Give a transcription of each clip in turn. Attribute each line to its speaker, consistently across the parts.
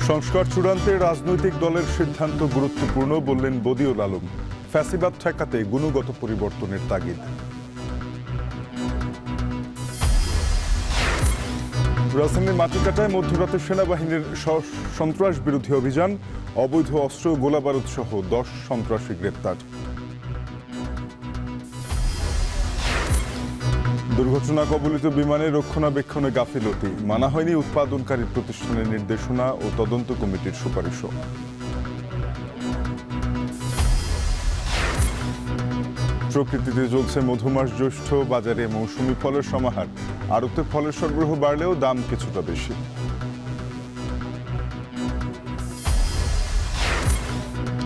Speaker 1: সংস্কার চূড়ান্তে রাজনৈতিক দলের সিদ্ধান্ত গুরুত্বপূর্ণ বললেন বদিউল আলম। ফ্যাসিবাদ ঠেকাতে গুণগত পরিবর্তনের তাগিদ। রাজধানীর মাটিকাটায় মধ্যরাতে সেনাবাহিনীর সন্ত্রাস বিরোধী অভিযান, অবৈধ অস্ত্র গোলাবারুদ সহ 10 সন্ত্রাসী গ্রেপ্তার। দুর্ঘটনা কবলিত বিমানের রক্ষণাবেক্ষণে গাফিলতি, মানা হয়নি উৎপাদনকারী প্রতিষ্ঠানের নির্দেশনা ও তদন্ত কমিটির সুপারিশও। প্রকৃতিতে চলছে মধুমাস জ্যৈষ্ঠ, বাজারে মৌসুমি ফলের সমাহার। আড়তে ফলের সরবরাহ বাড়লেও দাম কিছুটা বেশি।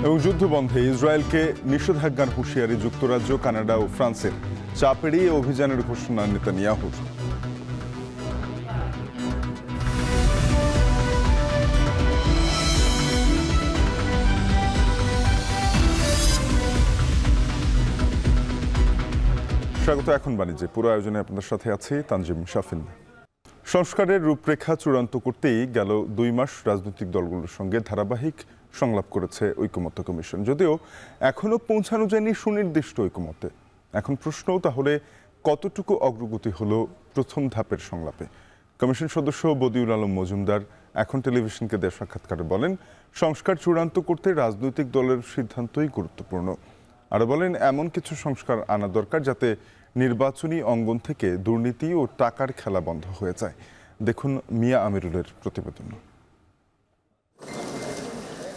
Speaker 1: এবং যুদ্ধবন্ধে ইসরায়েলকে নিষেধাজ্ঞার হুঁশিয়ারি যুক্তরাজ্য, কানাডা ও ফ্রান্সের। চাপ এড়িয়ে অভিযানের ঘোষণা নেতানিয়াহুর। স্বাগত এখন বাণিজ্যে। পুরো আয়োজনে আপনাদের সাথে আছি তানজিম শাফিন। সংস্কারের রূপরেখা চূড়ান্ত করতেই গেল 2 মাস রাজনৈতিক দলগুলোর সঙ্গে ধারাবাহিক সংলাপ করেছে ঐকমত্য কমিশন। যদিও এখনো পৌঁছানো যায়নি সুনির্দিষ্ট ঐকমত্যে। এখন প্রশ্ন, তাহলে কতটুকু অগ্রগতি হলো প্রথম ধাপের সংলাপে? কমিশন সদস্য বদিউল আলম মজুমদার এখন টেলিভিশনকে দেওয়া সাক্ষাৎকারে বলেন, সংস্কার চূড়ান্ত করতে রাজনৈতিক দলের সিদ্ধান্তই গুরুত্বপূর্ণ। আরও বলেন, এমন কিছু সংস্কার আনা দরকার যাতে নির্বাচনী অঙ্গন থেকে দুর্নীতি ও টাকার খেলা বন্ধ হয়ে যায়। দেখুন মিয়া আমিরুলের প্রতিবেদন।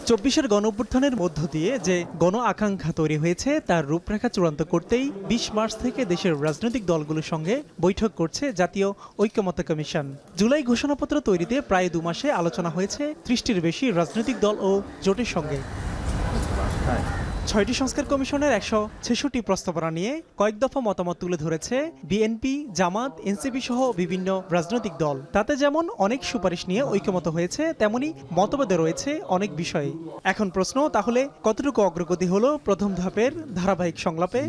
Speaker 2: 24-এর গণঅভ্যুত্থানের মধ্য দিয়ে যে গণ আকাঙ্ক্ষা তৈরি হয়েছে তার রূপরেখা চূড়ান্ত করতেই 20 মার্চ থেকে দেশের রাজনৈতিক দলগুলোর সঙ্গে বৈঠক করছে জাতীয় ঐকমত্য কমিশন। জুলাই ঘোষণাপত্র তৈরিতে প্রায় 2 মাসে আলোচনা হয়েছে 30টির বেশি রাজনৈতিক দল ও জোটের সঙ্গে। 6টি সংস্কার কমিশনের 166টি প্রস্তাবনা নিয়ে কয়েক দফা মতামত তুলে ধরেছে বিএনপি, জামাত, এনসিপি সহ বিভিন্ন রাজনৈতিক দল। তাতে যেমন অনেক সুপারিশ নিয়ে ঐকমত্য হয়েছে, তেমনি মতভেদ রয়েছে অনেক বিষয়ে। এখন প্রশ্ন, তাহলে কতটুকু অগ্রগতি হলো প্রথম ধাপের ধারাবাহিক সংলাপে?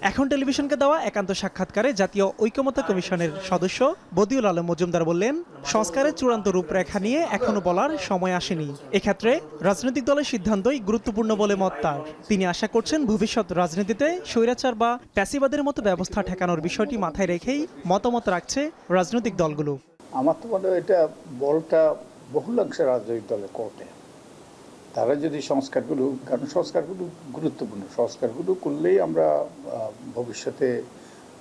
Speaker 2: এখন টেলিভিশনকে দেওয়া একান্ত সাক্ষাৎকারে জাতীয় ঐকমত্য কমিশনের সদস্য বদিউল আলম মজুমদার বললেন, সংস্কারের চূড়ান্ত রূপরেখা নিয়ে এখনো বলার সময় আসেনি। এক্ষেত্রে রাজনৈতিক দলের সিদ্ধান্তই গুরুত্বপূর্ণ বলে মত তার। তিনি আশা করছেন ভবিষ্যৎ রাজনীতিতে স্বৈরাচার বা প্যাসিবাদের মতো ব্যবস্থা ঠেকানোর বিষয়টি মাথায় রেখেই মতামত রাখছে রাজনৈতিক দলগুলো।
Speaker 3: আমার তো মনে হয় এটা বলটা বহুলাংশে রাজনৈতিক দলের কোর্টে। তারা যদি সংস্কারগুলো, কারণ সংস্কারগুলো গুরুত্বপূর্ণ, সংস্কারগুলো করলেই আমরা ভবিষ্যতে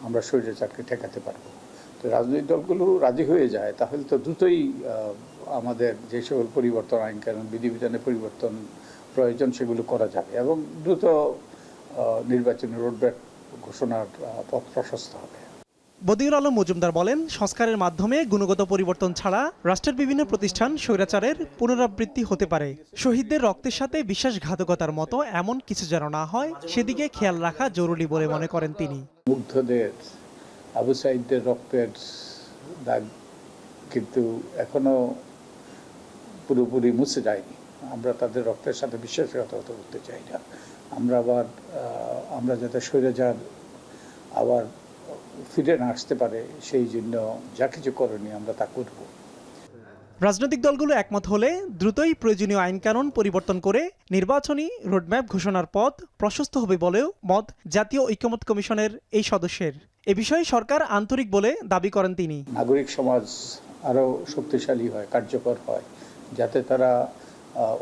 Speaker 3: আমরা স্বৈরাচারকে ঠেকাতে পারবো। তো রাজনৈতিক দলগুলো রাজি হয়ে যায়, তাহলে তো দ্রুতই আমাদের যে সকল পরিবর্তন, আইন কানুন বিধিবিধানের পরিবর্তন প্রয়োজন সেগুলো করা যাবে এবং দ্রুত নির্বাচনী রোডম্যাপ ঘোষণার পথ প্রশস্ত হবে।
Speaker 2: বদিউল আলম মজুমদার বলেন, সংস্কারের মাধ্যমে গুণগত পরিবর্তন ছাড়া রাষ্ট্রের বিভিন্ন প্রতিষ্ঠান স্বৈরাচারের পুনরাবৃত্তি হতে পারে। শহীদদের রক্তের সাথে বিশ্বাসঘাতকতার মতো এমন কিছু যেন না হয়, সেদিকে খেয়াল রাখা জরুরি বলে মনে করেন তিনি।
Speaker 3: মুগ্ধদের, আবু সাঈদের রক্তের দাগ কিন্তু এখনো পুরোপুরি মুছে যায়নি। আমরা তাদের রক্তের সাথে বিশ্বাসঘাতকতা করতে চাই না। আমরা যাতে স্বৈরাচার আবার ফিরে না আসতে পারে, সেই জন্য যা কিছু করণীয় আমরা তা করব।
Speaker 2: রাজনৈতিক দলগুলো একমত হলে দ্রুতই প্রয়োজনীয় আইন কানুন পরিবর্তন করে নির্বাচনী রোডম্যাপ ঘোষণার পথ প্রশস্ত হবে বলেও মত জাতীয় ঐকমত্য কমিশনের এই সদস্যের। এ বিষয়ে সরকার আন্তরিক বলে দাবি করেন তিনি।
Speaker 3: নাগরিক সমাজ আরও শক্তিশালী হয়, কার্যকর হয়, যাতে তারা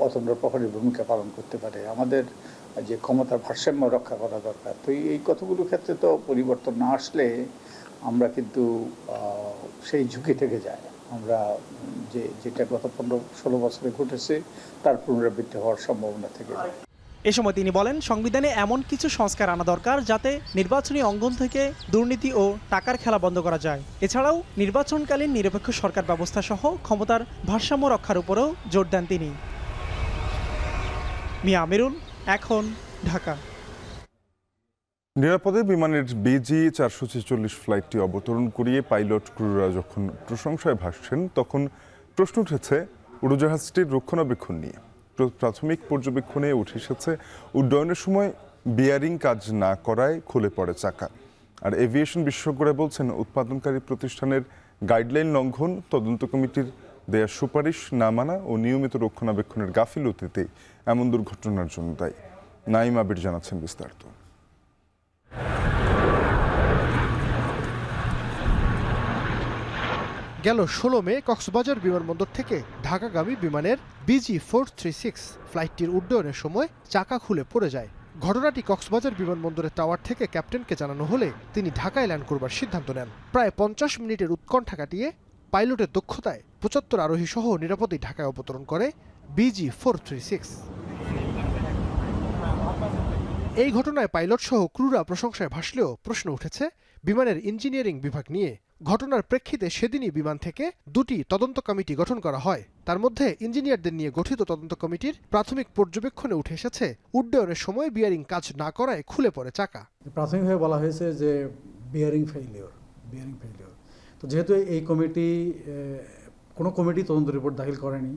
Speaker 3: অতন্দ্র প্রহরীর ভূমিকা পালন করতে পারে। আমাদের যে ক্ষমতার ভারসাম্য রক্ষা করা দরকার। তো এই কতগুলো ক্ষেত্রে তো পরিবর্তন না আসলে আমরা কিন্তু সেই ঝুঁকি থেকে যাই। আমরা যেটা গত 15-16 বছরে ঘটেছে তার পুনরাবৃত্তি হওয়ার সম্ভাবনা থেকে যায়।
Speaker 2: এ সময় তিনি বলেন, সংবিধানে এমন কিছু সংস্কার আনা দরকার যাতে নির্বাচনী অঙ্গন থেকে দুর্নীতি ও টাকার খেলা বন্ধ করা যায়। এছাড়াও নির্বাচনকালীন নিরপেক্ষ সরকার ব্যবস্থা সহ ক্ষমতার ভারসাম্য রক্ষার উপরেও জোর দেন তিনি। মিয়া আমিরুল, এখন, ঢাকা।
Speaker 1: নিরাপদে বিমানের BG-446 ফ্লাইটটি অবতরণ করিয়ে পাইলট ক্রুরা যখন প্রশংসায় ভাসছেন, তখন প্রশ্ন উঠেছে উড়োজাহাজটির রক্ষণাবেক্ষণ নিয়ে। প্রাথমিক পর্যবেক্ষণে উঠে এসেছে উড্ডয়নের সময় বিয়ারিং কাজ না করায় খুলে পড়ে চাকা। আর এভিয়েশন বিশেষজ্ঞরা বলছেন, উৎপাদনকারী প্রতিষ্ঠানের গাইডলাইন লঙ্ঘন, তদন্ত কমিটির দেয়া সুপারিশ না মানা ও নিয়মিত রক্ষণাবেক্ষণের গাফিলতিতে এমন দুর্ঘটনার জন্য দায়ী। নাইম আবির জানাচ্ছেন বিস্তারিত।
Speaker 4: গেল ১৬ মে কক্সবাজার বিমানবন্দর থেকে ঢাকাগামী বিমানের BG436 ফ্লাইটটির উড্ডয়নের সময় চাকা খুলে পড়ে যায়। ঘটনাটি কক্সবাজার বিমানবন্দরের টাওয়ার থেকে ক্যাপ্টেনকে জানানো হলে তিনি ঢাকায় ল্যান্ড করবার সিদ্ধান্ত নেন। প্রায় ৫০ মিনিটের উৎকণ্ঠা কাটিয়ে পাইলটের দক্ষতায় ৭৫ আরোহী সহ নিরাপদেই ঢাকায় অবতরণ করে BG436। এই ঘটনায় পাইলট সহ ক্রুরা প্রশংসায় ভাসলেও প্রশ্ন উঠেছে বিমানের ইঞ্জিনিয়ারিং বিভাগ নিয়ে। ঘটনার প্রেক্ষিতে সেদিনই বিমান থেকে দুটি তদন্ত কমিটি গঠন করা হয়। তার মধ্যে ইঞ্জিনিয়ারদের নিয়ে গঠিত তদন্ত কমিটির প্রাথমিক পর্যবেক্ষণে উঠে এসেছে উড্ডয়নের সময় বিয়ারিং কাজ না করায় খুলে পড়ে চাকা।
Speaker 5: প্রাথমিকভাবে বলা হয়েছে যে বিয়ারিং ফেইলিওর। তো যেহেতু এই কমিটি কোনো কমিটি তদন্ত রিপোর্ট দাখিল করেনি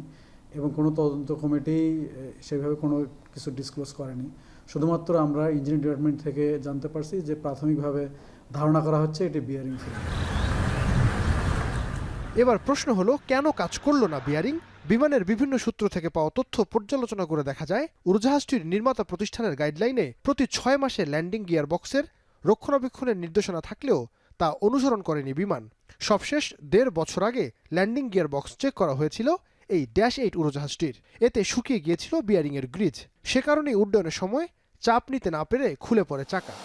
Speaker 5: এবং কোনো তদন্ত কমিটি সেভাবে কোনো কিছু ডিসক্লোজ করেনি, শুধুমাত্র আমরা ইঞ্জিনিয়ারিং ডিপার্টমেন্ট থেকে জানতে পারছি যে প্রাথমিকভাবে ধারণা করা হচ্ছে এটি বিয়ারিং ফেইলিওর।
Speaker 4: এবার প্রশ্ন হলো, কেন কাজ করলো না বিয়ারিং? বিমানের বিভিন্ন সূত্র থেকে পাওয়া তথ্য পর্যালোচনা করে দেখা যায় উড়োজাহাজটির নির্মাতা প্রতিষ্ঠানের গাইডলাইনে প্রতি ৬ মাসে ল্যান্ডিং গিয়ার বক্সের রক্ষণাবেক্ষণের নির্দেশনা থাকলেও তা অনুসরণ করেনি বিমান। সবশেষ ১.৫ বছর আগে ল্যান্ডিং গিয়ার বক্স চেক করা হয়েছিল এই -8 উড়োজাহাজটির। এতে শুকিয়ে গিয়েছিল বিয়ারিং এর গ্রিজ। সে কারণেই উড্ডয়নের সময় চাপ নিতে না পেরে খুলে পড়ে চাকা।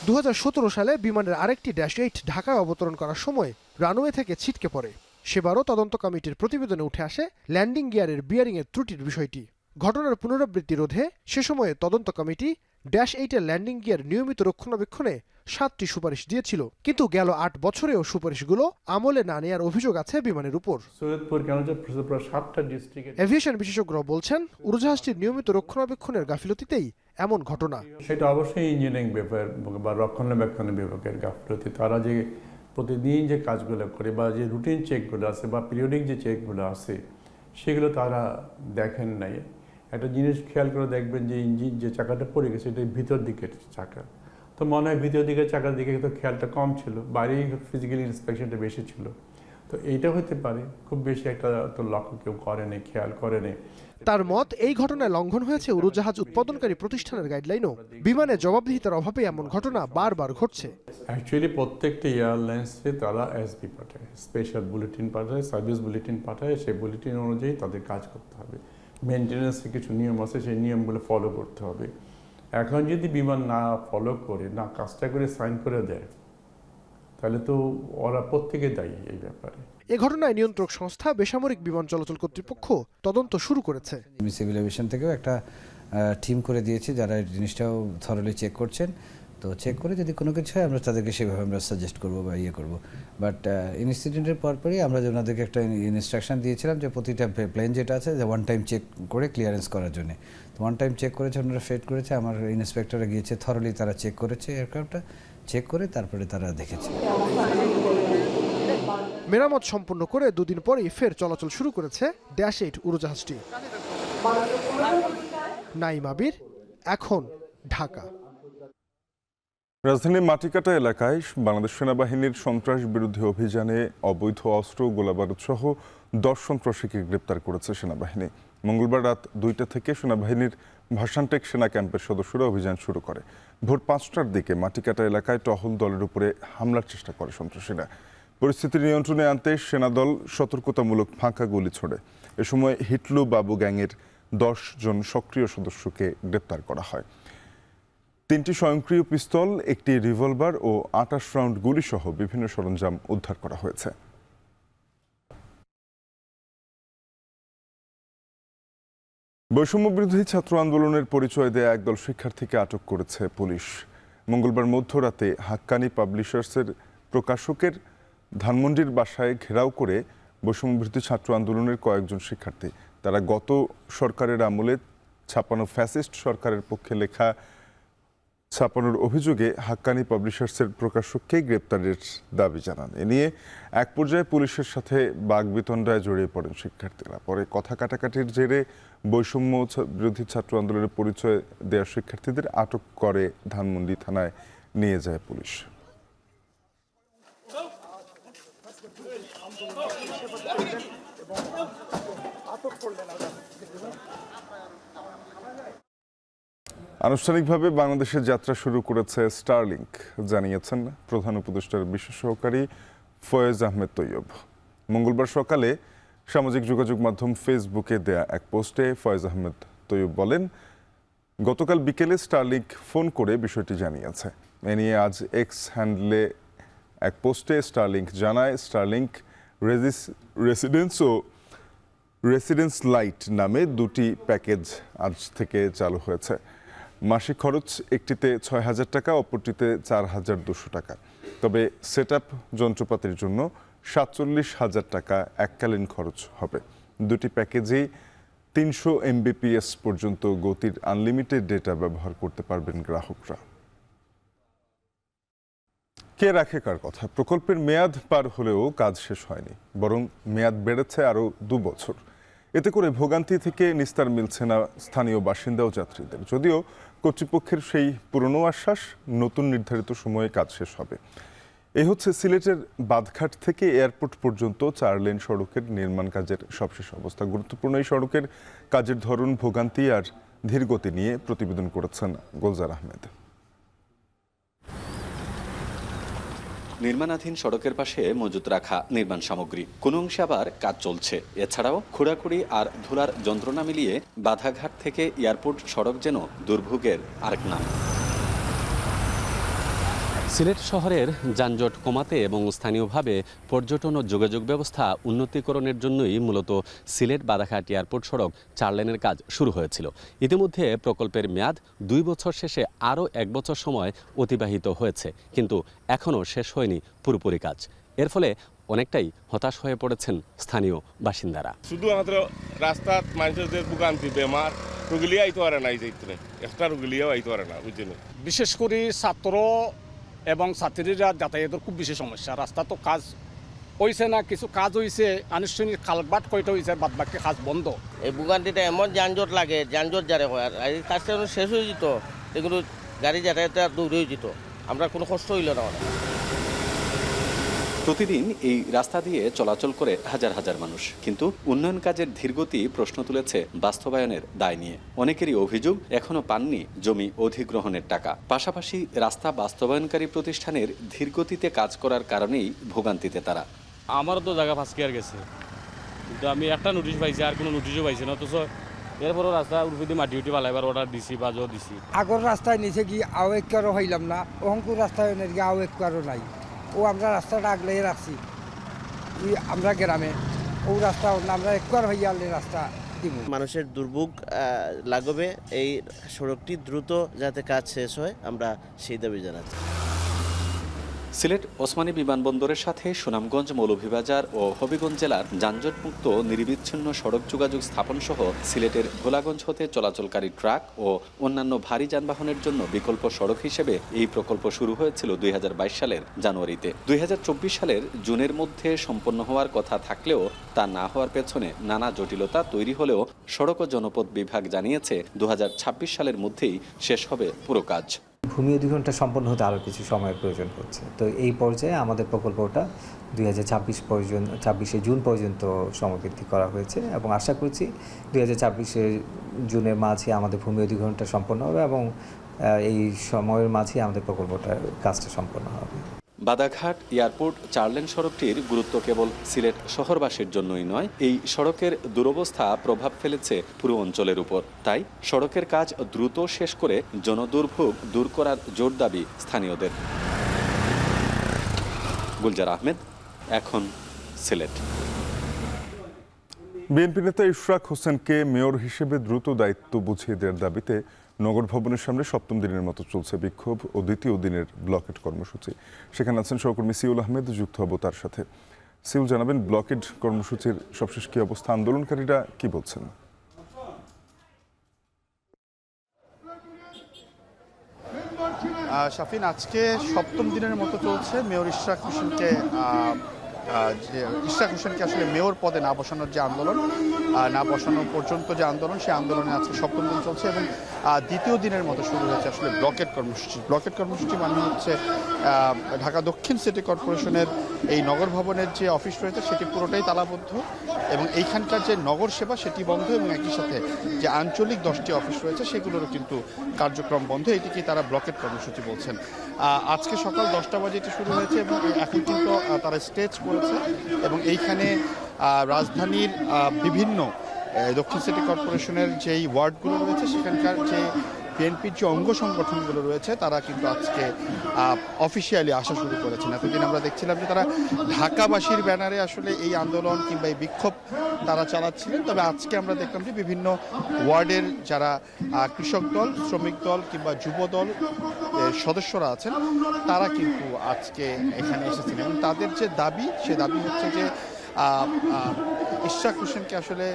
Speaker 4: ২০১৭ সালে বিমানের আরেকটি -8 ঢাকায় অবতরণ করার সময় রানওয়ে থেকে ছিটকে পড়ে। সেবারও তদন্ত কমিটির প্রতিবেদনে উঠে আসে ল্যান্ডিং গিয়ারের বিয়ারিংয়ের ত্রুটির বিষয়টি। ঘটনার পুনরাবৃত্তি রোধে সে সময়ে তদন্ত কমিটি -8 ল্যান্ডিং গিয়ার নিয়মিত রক্ষণাবেক্ষণে 7টি সুপারিশ দিয়েছিল, কিন্তু গেল 8 বছরেও সুপারিশগুলো আমলে না নেওয়ার অভিযোগ আছে বিমানের উপর। এভিয়েশন বিশেষজ্ঞরা বলছেন উড়োজাহাজটির নিয়মিত রক্ষণাবেক্ষণের গাফিলতিতেই এমন ঘটনা।
Speaker 6: সেটা অবশ্যই ইঞ্জিনিয়ারিং বিভাগ বা রক্ষণাবেক্ষণ বিভাগের গাফিলতি। তারা যে প্রতিদিন যে কাজগুলো করে বা যে রুটিন চেকগুলো আছে বা পিরিয়ডিক যে চেকগুলো আছে সেগুলো তারা দেখেন নাই। একটা জিনিস খেয়াল করে দেখবেন যে ইঞ্জিন যে চাকাটা পড়ে গেছে এটা ভিতর দিকের চাকা, তো মনে হয় ভিতর দিকের চাকার দিকে তো খেয়ালটা কম ছিল, বাইরেই ফিজিক্যাল ইন্সপেকশনটা বেশি ছিল। তো এইটা হতে পারে, খুব বেশি একটা তো লক্ষ্য কেউ করেনি, খেয়াল করেনি।
Speaker 4: তার মত, এই ঘটনায় লঙ্ঘন হয়েছে উড়োজাহাজ উৎপাদনকারী প্রতিষ্ঠানের গাইডলাইনও। বিমানে জবাবদিহিতার অভাবে এমন ঘটনা বারবার ঘটছে।
Speaker 6: অ্যাকচুয়ালি প্রত্যেকটা এয়ারলাইন্সে তারা এসবি পাঠায়, স্পেশাল বুলেটিন পাঠায়, সার্ভিস বুলেটিন পাঠায়। সেই বুলেটিন অনুযায়ী তাদের কাজ করতে হবে। মেনটেন্যান্সের কিছু নিয়ম আছে, সেই নিয়মগুলো ফলো করতে হবে। এখন যদি বিমান না ফলো করে, না কাজটা করে সাইন করে দেয়, তাহলে তো ওরা প্রত্যেকে দায়ী এই ব্যাপারে।
Speaker 4: এ ঘটনায় নিয়ন্ত্রক সংস্থা বেসামরিক বিমান চলাচল কর্তৃপক্ষ তদন্ত শুরু করেছে।
Speaker 7: সিভিল এভিয়েশন থেকেও একটা টিম করে দিয়েছি যারা এই জিনিসটাও থরলি চেক করছেন। তো চেক করে যদি কোনো কিছু হয় আমরা তাদেরকে সেভাবে আমরা সাজেস্ট করবো বা ইয়ে করবো। বাট ইনসিডেন্টের পরপরই আমরা ওনাদেরকে একটা ইনস্ট্রাকশন দিয়েছিলাম যে প্রতিটা প্লেন যেটা আছে যে ওয়ান টাইম চেক করে ক্লিয়ারেন্স করার জন্য। তো ওয়ান টাইম চেক করেছে, ওনারা ফেড করেছে, আমার ইন্সপেক্টররা গিয়েছে, থরলি তারা চেক করেছে, এয়ারক্রাফটটা চেক করে তারপরে তারা দেখেছে।
Speaker 4: মেরামত সম্পন্ন করে 2 দিন পরেই ফের চলাচল শুরু করেছে -8 উড়োজাহাজটি। নাইম আবির, এখন, ঢাকা।
Speaker 1: রাজধানীর মাটিকাটা এলাকায় বাংলাদেশ সেনাবাহিনীর সন্ত্রাস বিরোধী অভিযানে অবৈধ অস্ত্র, গোলাবারুদ সহ 10 সন্ত্রাসীকে গ্রেপ্তার করেছে সেনাবাহিনী। মঙ্গলবার রাত 2টা থেকে সেনাবাহিনীর ভাসানটেক সেনা ক্যাম্পের সদস্যরা অভিযান শুরু করে। ভোর 5টার দিকে মাটিকাটা এলাকায় টহল দলের উপরে হামলার চেষ্টা করে সন্ত্রাসীরা। পরিস্থিতি নিয়ন্ত্রণে আনতে সেনাদল সতর্কতামূলক ফাঁকা গুলি ছোড়ে। এ সময় হিটলু বাবু গ্যাংয়ের 10 জন সক্রিয় সদস্যকে গ্রেপ্তার করা হয়। 3টি স্বয়ংক্রিয় পিস্তল, 1টি রিভলভার ও 28 রাউন্ড গুলিসহ বিভিন্ন সরঞ্জাম উদ্ধার করা হয়েছে। বৈষম্যবিরোধী ছাত্র আন্দোলনের পরিচয় দেয়া একদল শিক্ষার্থীকে আটক করেছে পুলিশ। মঙ্গলবার মধ্যরাতে হাক্কানি পাবলিশার্সের প্রকাশকের ধানমন্ডির বাসায় ঘেরাও করে বৈষম্যবিরোধী ছাত্র আন্দোলনের কয়েকজন শিক্ষার্থী। তারা গত সরকারের আমলে ছাপানো ফ্যাসিস্ট সরকারের পক্ষে লেখা ছাপানোর অভিযোগে হাক্কানি পাবলিশার্সের প্রকাশককে গ্রেপ্তারের দাবি জানান। এ নিয়ে এক পর্যায়ে পুলিশের সাথে বাগবিতণ্ডায় জড়িয়ে পড়েন শিক্ষার্থীরা। পরে কথা কাটাকাটির জেরে বৈষম্য বিরোধী ছাত্র আন্দোলনের পরিচয় দেওয়া শিক্ষার্থীদের আটক করে ধানমন্ডি থানায় নিয়ে যায় পুলিশ। আনুষ্ঠানিকভাবে বাংলাদেশের যাত্রা শুরু করেছে স্টারলিংক, জানিয়েছেন প্রধান উপদেষ্টার বিশেষ সহকারী ফয়েজ আহমেদ তৈয়ব। মঙ্গলবার সকালে সামাজিক যোগাযোগ মাধ্যম ফেসবুকে দেয়া এক পোস্টে ফয়েজ আহমেদ তৈয়ব বলেন, গতকাল বিকেলে স্টারলিংক ফোন করে বিষয়টি জানিয়েছে। এ নিয়ে আজ এক্স হ্যান্ডলে এক পোস্টে স্টারলিংক জানায়, স্টারলিংক রেসিডেন্স ও রেসিডেন্স লাইট নামে দুটি প্যাকেজ আজ থেকে চালু হয়েছে। মাসিক খরচ একটিতে ৬,০০০ টাকা, অপরটিতে ৪,২০০ টাকা। তবে সেটআপ যন্ত্রপাতির জন্য ৪৭,০০০ টাকা এককালীন খরচ হবে। দুটি প্যাকেজেই ৩০০ Mbps পর্যন্ত গতির আনলিমিটেড ডেটা ব্যবহার করতে পারবেন গ্রাহকরা। কে রাখে কার কথা? প্রকল্পের মেয়াদ পার হলেও কাজ শেষ হয়নি, বরং মেয়াদ বেড়েছে আরও ২ বছর। এতে করে ভোগান্তি থেকে নিস্তার মিলছে না স্থানীয় বাসিন্দা ও যাত্রীদের। যদিও কর্তৃপক্ষের সেই পুরনো আশ্বাস, নতুন নির্ধারিত সময়ে কাজ শেষ হবে। এই হচ্ছে সিলেটের বাঁধঘাট থেকে এয়ারপোর্ট পর্যন্ত ৪ লেন সড়কের নির্মাণ কাজের সবশেষ অবস্থা। গুরুত্বপূর্ণ এই সড়কের কাজের ধরন, ভোগান্তি আর ধীরগতি নিয়ে প্রতিবেদন করেছেন গুলজার আহমেদ।
Speaker 8: নির্মাণাধীন সড়কের পাশে মজুত রাখা নির্মাণ সামগ্রী, কোনো অংশে আবার কাজ চলছে। এছাড়াও খোঁড়াখুড়ি আর ধুলার যন্ত্রণা মিলিয়ে বাধাঘাট থেকে এয়ারপোর্ট সড়ক যেন দুর্ভোগের আরেক নাম। সিলেট শহরের যানজট কমাতে এবং স্থানীয়ভাবে পর্যটন ও যোগাযোগ ব্যবস্থা উন্নতিকরণের জন্যই মূলত সিলেট বাধাঘাট এয়ারপোর্ট সড়ক ৪ লেনের কাজ শুরু হয়েছিল। ইতিমধ্যে প্রকল্পের মেয়াদ ২ বছর শেষে আরও ১ বছর সময় অতিবাহিত হয়েছে, কিন্তু এখনও শেষ হয়নি পুরোপুরি কাজ। এর ফলে অনেকটাই হতাশ হয়ে পড়েছেন স্থানীয় বাসিন্দারা।
Speaker 9: শুধুমাত্র রাস্তাত মানুষের ভোগান্তি, বেমার, রুগিলিয়া আইতে পারে না, এই যাইতে একটা রুগিলিয়াও আইতে পারে না, বুঝছেন।
Speaker 10: বিশেষ করে ছাত্র এবং ছাত্রীরা যাতায়াতের খুব বেশি সমস্যা। রাস্তা তো কাজ হয়েছে না, কিছু কাজ হয়েছে, আনুষ্ঠানিক কালবাট কয়টা হয়েছে, বাদ বাকি কাজ বন্ধ।
Speaker 11: এই ভোগান্তিটা এমন যানজট লাগে, যানজট যারে হয় আর এই কাজটা শেষ হয়ে যেত, এগুলো গাড়ি যাতায়াত দূর হয়ে যেত, আমরা কোনো কষ্ট হইল না।
Speaker 8: প্রতিদিন এই রাস্তা দিয়ে চলাচল করে হাজার হাজার মানুষ, কিন্তু উন্নয়ন কাজের ধীরগতি প্রশ্ন তুলেছে বাস্তবায়নের দায় নিয়ে। অনেকেরই অভিযোগ এখনো পাননি জমি অধিগ্রহণের টাকা। পাশাপাশি রাস্তা বাস্তবায়নকারী প্রতিষ্ঠানের ধীরগতিতে কাজ করার কারণেই ভোগান্তিতে তারা।
Speaker 12: আমারও তো জায়গা ফাঁসকে আর গেছে, কিন্তু আমি একটা নোটিশ পাইছি, আর কোনো নোটিশও পাইছি না। অথচ এরপরও রাস্তা উঠে মাটি উঠে পালাইবার অর্ডার দিছি, বাজও দিছি।
Speaker 13: আগর রাস্তায় নিচে কি আও একবারও হইলাম না, অহংকুর রাস্তায় গিয়ে আও একবারও নাই। ও আমরা রাস্তাটা আগলাই রাখছি, আমরা গ্রামে ও রাস্তা আমরা একবার হইয়া রাস্তা দিব।
Speaker 11: মানুষের দুর্ভোগ লাগবে, এই সড়কটি দ্রুত যাতে কাজ শেষ হয়, আমরা সেই দাবি জানাচ্ছি।
Speaker 8: সিলেট ওসমানী বিমানবন্দরের সাথে সুনামগঞ্জ, মৌলভীবাজার ও হবিগঞ্জ জেলার যানজটমুক্ত নিরবিচ্ছিন্ন সড়ক যোগাযোগ স্থাপন সহ সিলেটের ভোলাগঞ্জ হতে চলাচলকারী ট্রাক ও অন্যান্য ভারী যানবাহনের জন্য বিকল্প সড়ক হিসেবে এই প্রকল্প শুরু হয়েছিল ২০২২ সালের জানুয়ারিতে। ২০২৪ সালের জুনের মধ্যে সম্পন্ন হওয়ার কথা থাকলেও তা না হওয়ার পেছনে নানা জটিলতা তৈরি হলেও সড়ক ও জনপথ বিভাগ জানিয়েছে ২০২৬ সালের মধ্যেই শেষ হবে পুরো কাজ।
Speaker 14: ভূমি অধিগ্রহণটা সম্পন্ন হতে আরও কিছু সময়ের প্রয়োজন হচ্ছে। তো এই পর্যায়ে আমাদের প্রকল্পটা ২০২৬ জুন পর্যন্ত সময়বৃদ্ধি করা হয়েছে এবং আশা করছি ২০২৪ জুনের মাঝে আমাদের ভূমি অধিগ্রহণটা সম্পন্ন হবে এবং এই সময়ের মাঝে আমাদের প্রকল্পটা কাজটা সম্পন্ন হবে।
Speaker 8: বাধাঘাট এয়ারপোর্ট ৪ লেন সড়কটির গুরুত্ব কেবল সিলেট শহরবাসীর জন্যই নয়, এই সড়কের দুরবস্থা প্রভাব ফেলেছে পুরো অঞ্চলের উপর। তাই সড়কের কাজ দ্রুত শেষ করে জনদুর্ভোগ দূর করার জোর দাবি স্থানীয়দের। গুলজার আহমেদ, এখন সিলেট।
Speaker 1: বিএনপি নেতা ইশরাক হোসেনকে মেয়র হিসেবে দ্রুত দায়িত্ব বুঝিয়ে দেওয়ার দাবিতে নগর ভবনের সামনে ৭ম দিনের মতো চলছে বিক্ষোভ ও দ্বিতীয় দিনের ব্লকেড কর্মসূচি। সেখানে আছেন সহকর্মী সিউল আহমেদ, যুক্ত হব তার সাথে। সিউল, জানাবেন ব্লকেড কর্মসূচির সবশেষ কি অবস্থা, আন্দোলনকারীরা কি বলছেন?
Speaker 15: শাফিন, আজকে ৭ম দিনের মতো চলছে মেয়র ইশরাক হোসেনকে যে ইশরাক হোসেনকে আসলে মেয়র পদে না বসানোর যে আন্দোলন, না বসানো পর্যন্ত যে আন্দোলন, সেই আন্দোলনে আজকে 7ম দিন চলছে এবং দ্বিতীয় দিনের মতো শুরু হয়েছে আসলে ব্লকেট কর্মসূচি। ব্লকেট কর্মসূচি মানে হচ্ছে ঢাকা দক্ষিণ সিটি কর্পোরেশনের এই নগর ভবনের যে অফিস রয়েছে সেটি পুরোটাই তালাবদ্ধ এবং এইখানকার যে নগর সেবা সেটি বন্ধ এবং একই সাথে যে আঞ্চলিক 10টি অফিস রয়েছে সেগুলোরও কিন্তু কার্যক্রম বন্ধ। এটিকেই তারা ব্লকেট কর্মসূচি বলছেন। আজকে সকাল 10টা বাজে এটি শুরু হয়েছে এবং এখন কিন্তু তারা স্টেজ করেছে এবং এইখানে রাজধানীর বিভিন্ন দক্ষিণ সিটি কর্পোরেশনের যেই ওয়ার্ডগুলো রয়েছে সেখানকার যে বিএনপির যে অঙ্গ সংগঠনগুলো রয়েছে তারা কিন্তু আজকে অফিসিয়ালি আসা শুরু করেছেন। এতদিন আমরা দেখছিলাম যে তারা ঢাকাবাসীর ব্যানারে আসলে এই আন্দোলন কিংবা এই বিক্ষোভ তারা চালাচ্ছিলেন, তবে আজকে আমরা দেখলাম যে বিভিন্ন ওয়ার্ডের যারা কৃষক দল, শ্রমিক দল কিংবা যুব দল সদস্যরা আছেন তারা কিন্তু আজকে এখানে এসেছেন এবং তাদের যে দাবি সে দাবি হচ্ছে যে ইশরাক হোসেনকে আসলে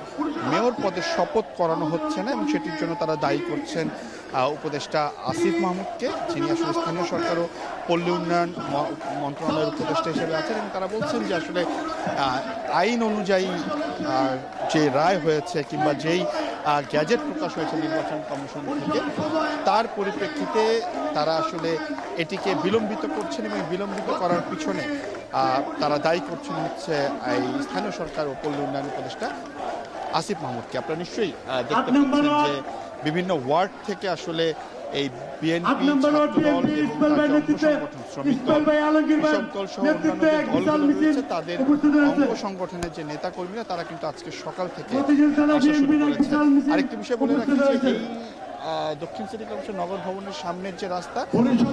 Speaker 15: মেয়র পদে শপথ করানো হচ্ছে না এবং সেটির জন্য তারা দায়ী করছেন উপদেষ্টা আসিফ মাহমুদকে, যিনি আসলে স্থানীয় সরকার ও পল্লী উন্নয়ন মন্ত্রণালয়ের উপদেষ্টা হিসেবে আছেন এবং তারা বলছেন যে আসলে আইন অনুযায়ী যে রায় হয়েছে কিংবা যেই গ্যাজেট প্রকাশ হয়েছে নির্বাচন কমিশন থেকে তার পরিপ্রেক্ষিতে তারা আসলে এটিকে বিলম্বিত করছেন এবং বিলম্বিত করার পিছনে তারা দায়ী করছেন হচ্ছে এই স্থানীয় সরকার ও পল্লী উন্নয়ন উপদেষ্টা আসিফ মাহমুদকে। আপনারা নিশ্চয়ই দেখতে পাচ্ছেন যে বিভিন্ন ওয়ার্ড থেকে আসলে এই বিএনপি, ছাত্রদল এবং সংগঠন, শ্রমিক দল, কৃষক দল সহ অন্যান্য যে দলগুলো রয়েছে তাদের অঙ্গ সংগঠনের যে নেতা কর্মীরা তারা কিন্তু আজকে সকাল থেকে আসা শুরু করেছে। আরেকটি বিষয় বলে রাখি যে এই দক্ষিণ সিটি কর্পোরেশন নগর ভবনের সামনের যে রাস্তা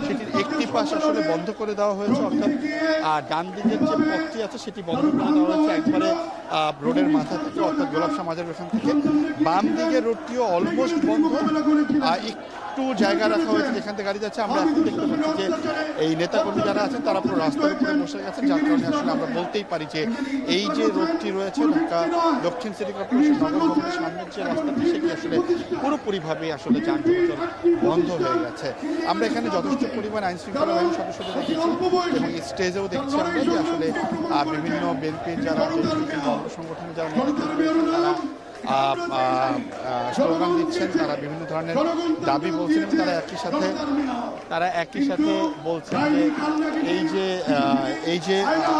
Speaker 15: সেটির একটি পাশ আসলে বন্ধ করে দেওয়া হয়েছে, অর্থাৎ ডান দিকের যে পথটি আছে সেটি বন্ধ করে দেওয়া হয়েছে একবারে রোডের মাথা থেকে, অর্থাৎ গোলাপ শাহ মাজার ওখান থেকে। বাম দিকের রোডটিও অলমোস্ট বন্ধ, একটু জায়গা রাখা হয়েছে যেখান থেকে গাড়ি যাচ্ছে। আমরা এখন দেখতে পাচ্ছি যে এই নেতাকর্মী যারা আছেন তারা পুরো রাস্তার উপরে বসে গেছেন, যার কারণে আসলে আমরা বলতেই পারি যে এই যে রোডটি রয়েছে ঢাকা দক্ষিণ সিটি কর্পোরেশন নগর ভবনের সামনের যে রাস্তাটি সেটি আসলে পুরোপুরিভাবে আসলে যান চলাচল বন্ধ হয়ে গেছে। আমরা এখানে যথেষ্ট পরিমাণ আইন শৃঙ্খলা বাহিনীর সদস্যদের দেখেছি এবং স্টেজেও দেখছি আমরা যে আসলে বিভিন্ন বিএনপির যারা অঙ্গ সংগঠনের যারা নেতৃত্ব তারা স্লোগান দিচ্ছেন, তারা বিভিন্ন ধরনের দাবি বলছেন এবং তারা একই সাথে বলছেন যে এই যে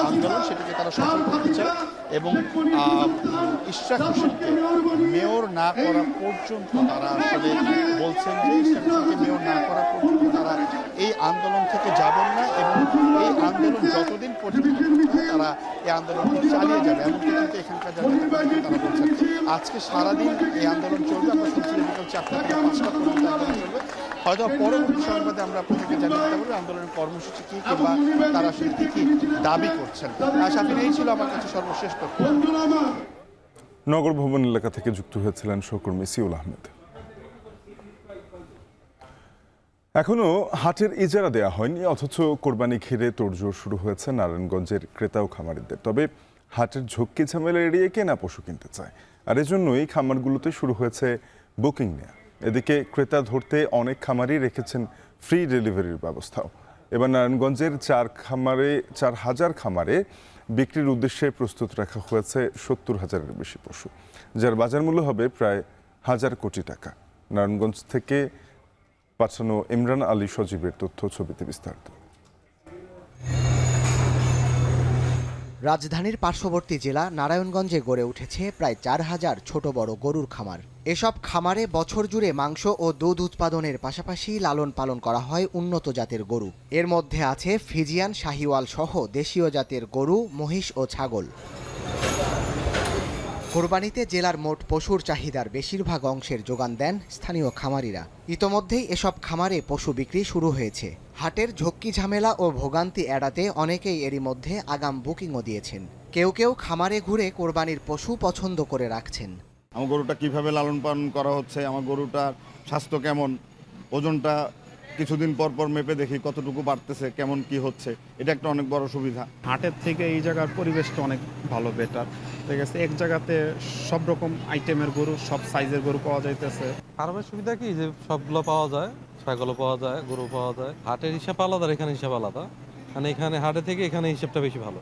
Speaker 15: আন্দোলন সেটিকে তারা সফল করতে চায় এবং ইশরাক হোসেনকে মেয়র না করা পর্যন্ত তারা আসলে বলছেন যে ইশরাক হোসেনকে মেয়র না করা পর্যন্ত তারা এই আন্দোলন থেকে যাবেন না এবং এই আন্দোলন যতদিন পর্যন্ত তারা এই আন্দোলনটি চালিয়ে যাবে এমনকি কিন্তু এখানকার যারা তারা বলছেন। আজকে সারাদিন এই আন্দোলন চলবে, আমরা শুনছি বিকাল 4টা থেকে 5টা পর্যন্ত আন্দোলন চলবে। হয়তো পরবর্তী সংবাদে আমরা আপনাদেরকে জানিয়ে দিতে পারবো আন্দোলনের কর্মসূচি কী কিংবা তারা আসলে কী কী দাবি করছেন। শাফিন, এই ছিল আমার কাছে সর্বশেষ তথ্য।
Speaker 1: নগর ভবন এলাকা থেকে যুক্ত হয়েছিলেন সহকর্মী সিউল আহমেদ। এখনো হাটের ইজারা দেওয়া হয়নি, অথচ কোরবানি ঘিরে তোড়জোড় শুরু হয়েছে নারায়ণগঞ্জের ক্রেতা ও খামারিদের। তবে হাটের ঝক্কি ঝামেলা এড়িয়ে কেনা পশু কিনতে চায়, আর এজন্যই খামারগুলোতে শুরু হয়েছে বুকিং নেওয়া। এদিকে ক্রেতা ধরতে অনেক খামারই রেখেছেন ফ্রি ডেলিভারির ব্যবস্থাও। এবার নারায়ণগঞ্জের 4,000 খামারে বিক্রির উদ্দেশ্যে প্রস্তুত রাখা হয়েছে 70,000-এর বেশি পশু, যার বাজার মূল্য হবে প্রায় 1,000 কোটি টাকা। নারায়ণগঞ্জ থেকে পাঠানো ইমরান আলী সজীবের তথ্য, ছবিতে বিস্তারিত।
Speaker 16: রাজধানীর পার্শ্ববর্তী জেলা নারায়ণগঞ্জে গড়ে উঠেছে প্রায় 4,000 ছোট বড় গরুর খামার। এসব খামারে বছর জুড়ে মাংস ও দুধ উৎপাদনের পাশাপাশি লালন পালন করা হয় উন্নত জাতের গরু। এর মধ্যে আছে ফিজিয়ান, শাহিওয়াল সহ দেশীয় জাতের গরু, মহিষ ও ছাগল। কোরবানিতে জেলার মোট পশুর চাহিদার বেশিরভাগ অংশের যোগান দেন স্থানীয় খামারিরা। ইতোমধ্যেই এসব খামারে পশু বিক্রি শুরু হয়েছে। হাটের ঝক্কি ঝামেলা ও ভোগান্তি এড়াতে অনেকেই এরই মধ্যে আগাম বুকিংও দিয়েছেন। কেউ কেউ খামারে ঘুরে কোরবানির পশু পছন্দ করে রাখছেন।
Speaker 17: আমার গরুটা কিভাবে লালন পালন করা হচ্ছে, আমার গরুটার স্বাস্থ্য কেমন, ওজনটা কিছুদিন পর পর মেপে দেখি কতটুকু বাড়তেছে, কেমন কি হচ্ছে, এটা একটা অনেক বড় সুবিধা।
Speaker 18: হাটের থেকে এই জায়গার পরিবেশটা অনেক ভালো, বেটার। ঠিক আছে, এক জায়গাতে সব রকম আইটেমের গরু, সব সাইজের গরু পাওয়া যাইতেছে।
Speaker 19: ফার্মের সুবিধা কি যে সবগুলো পাওয়া যায়, ছাগলও পাওয়া যায়, গরু পাওয়া যায়। হাটের হিসাব আলাদা, এখানে হিসাব আলাদা, মানে এখানে হাটে থেকে এখানে হিসাবটা বেশি ভালো।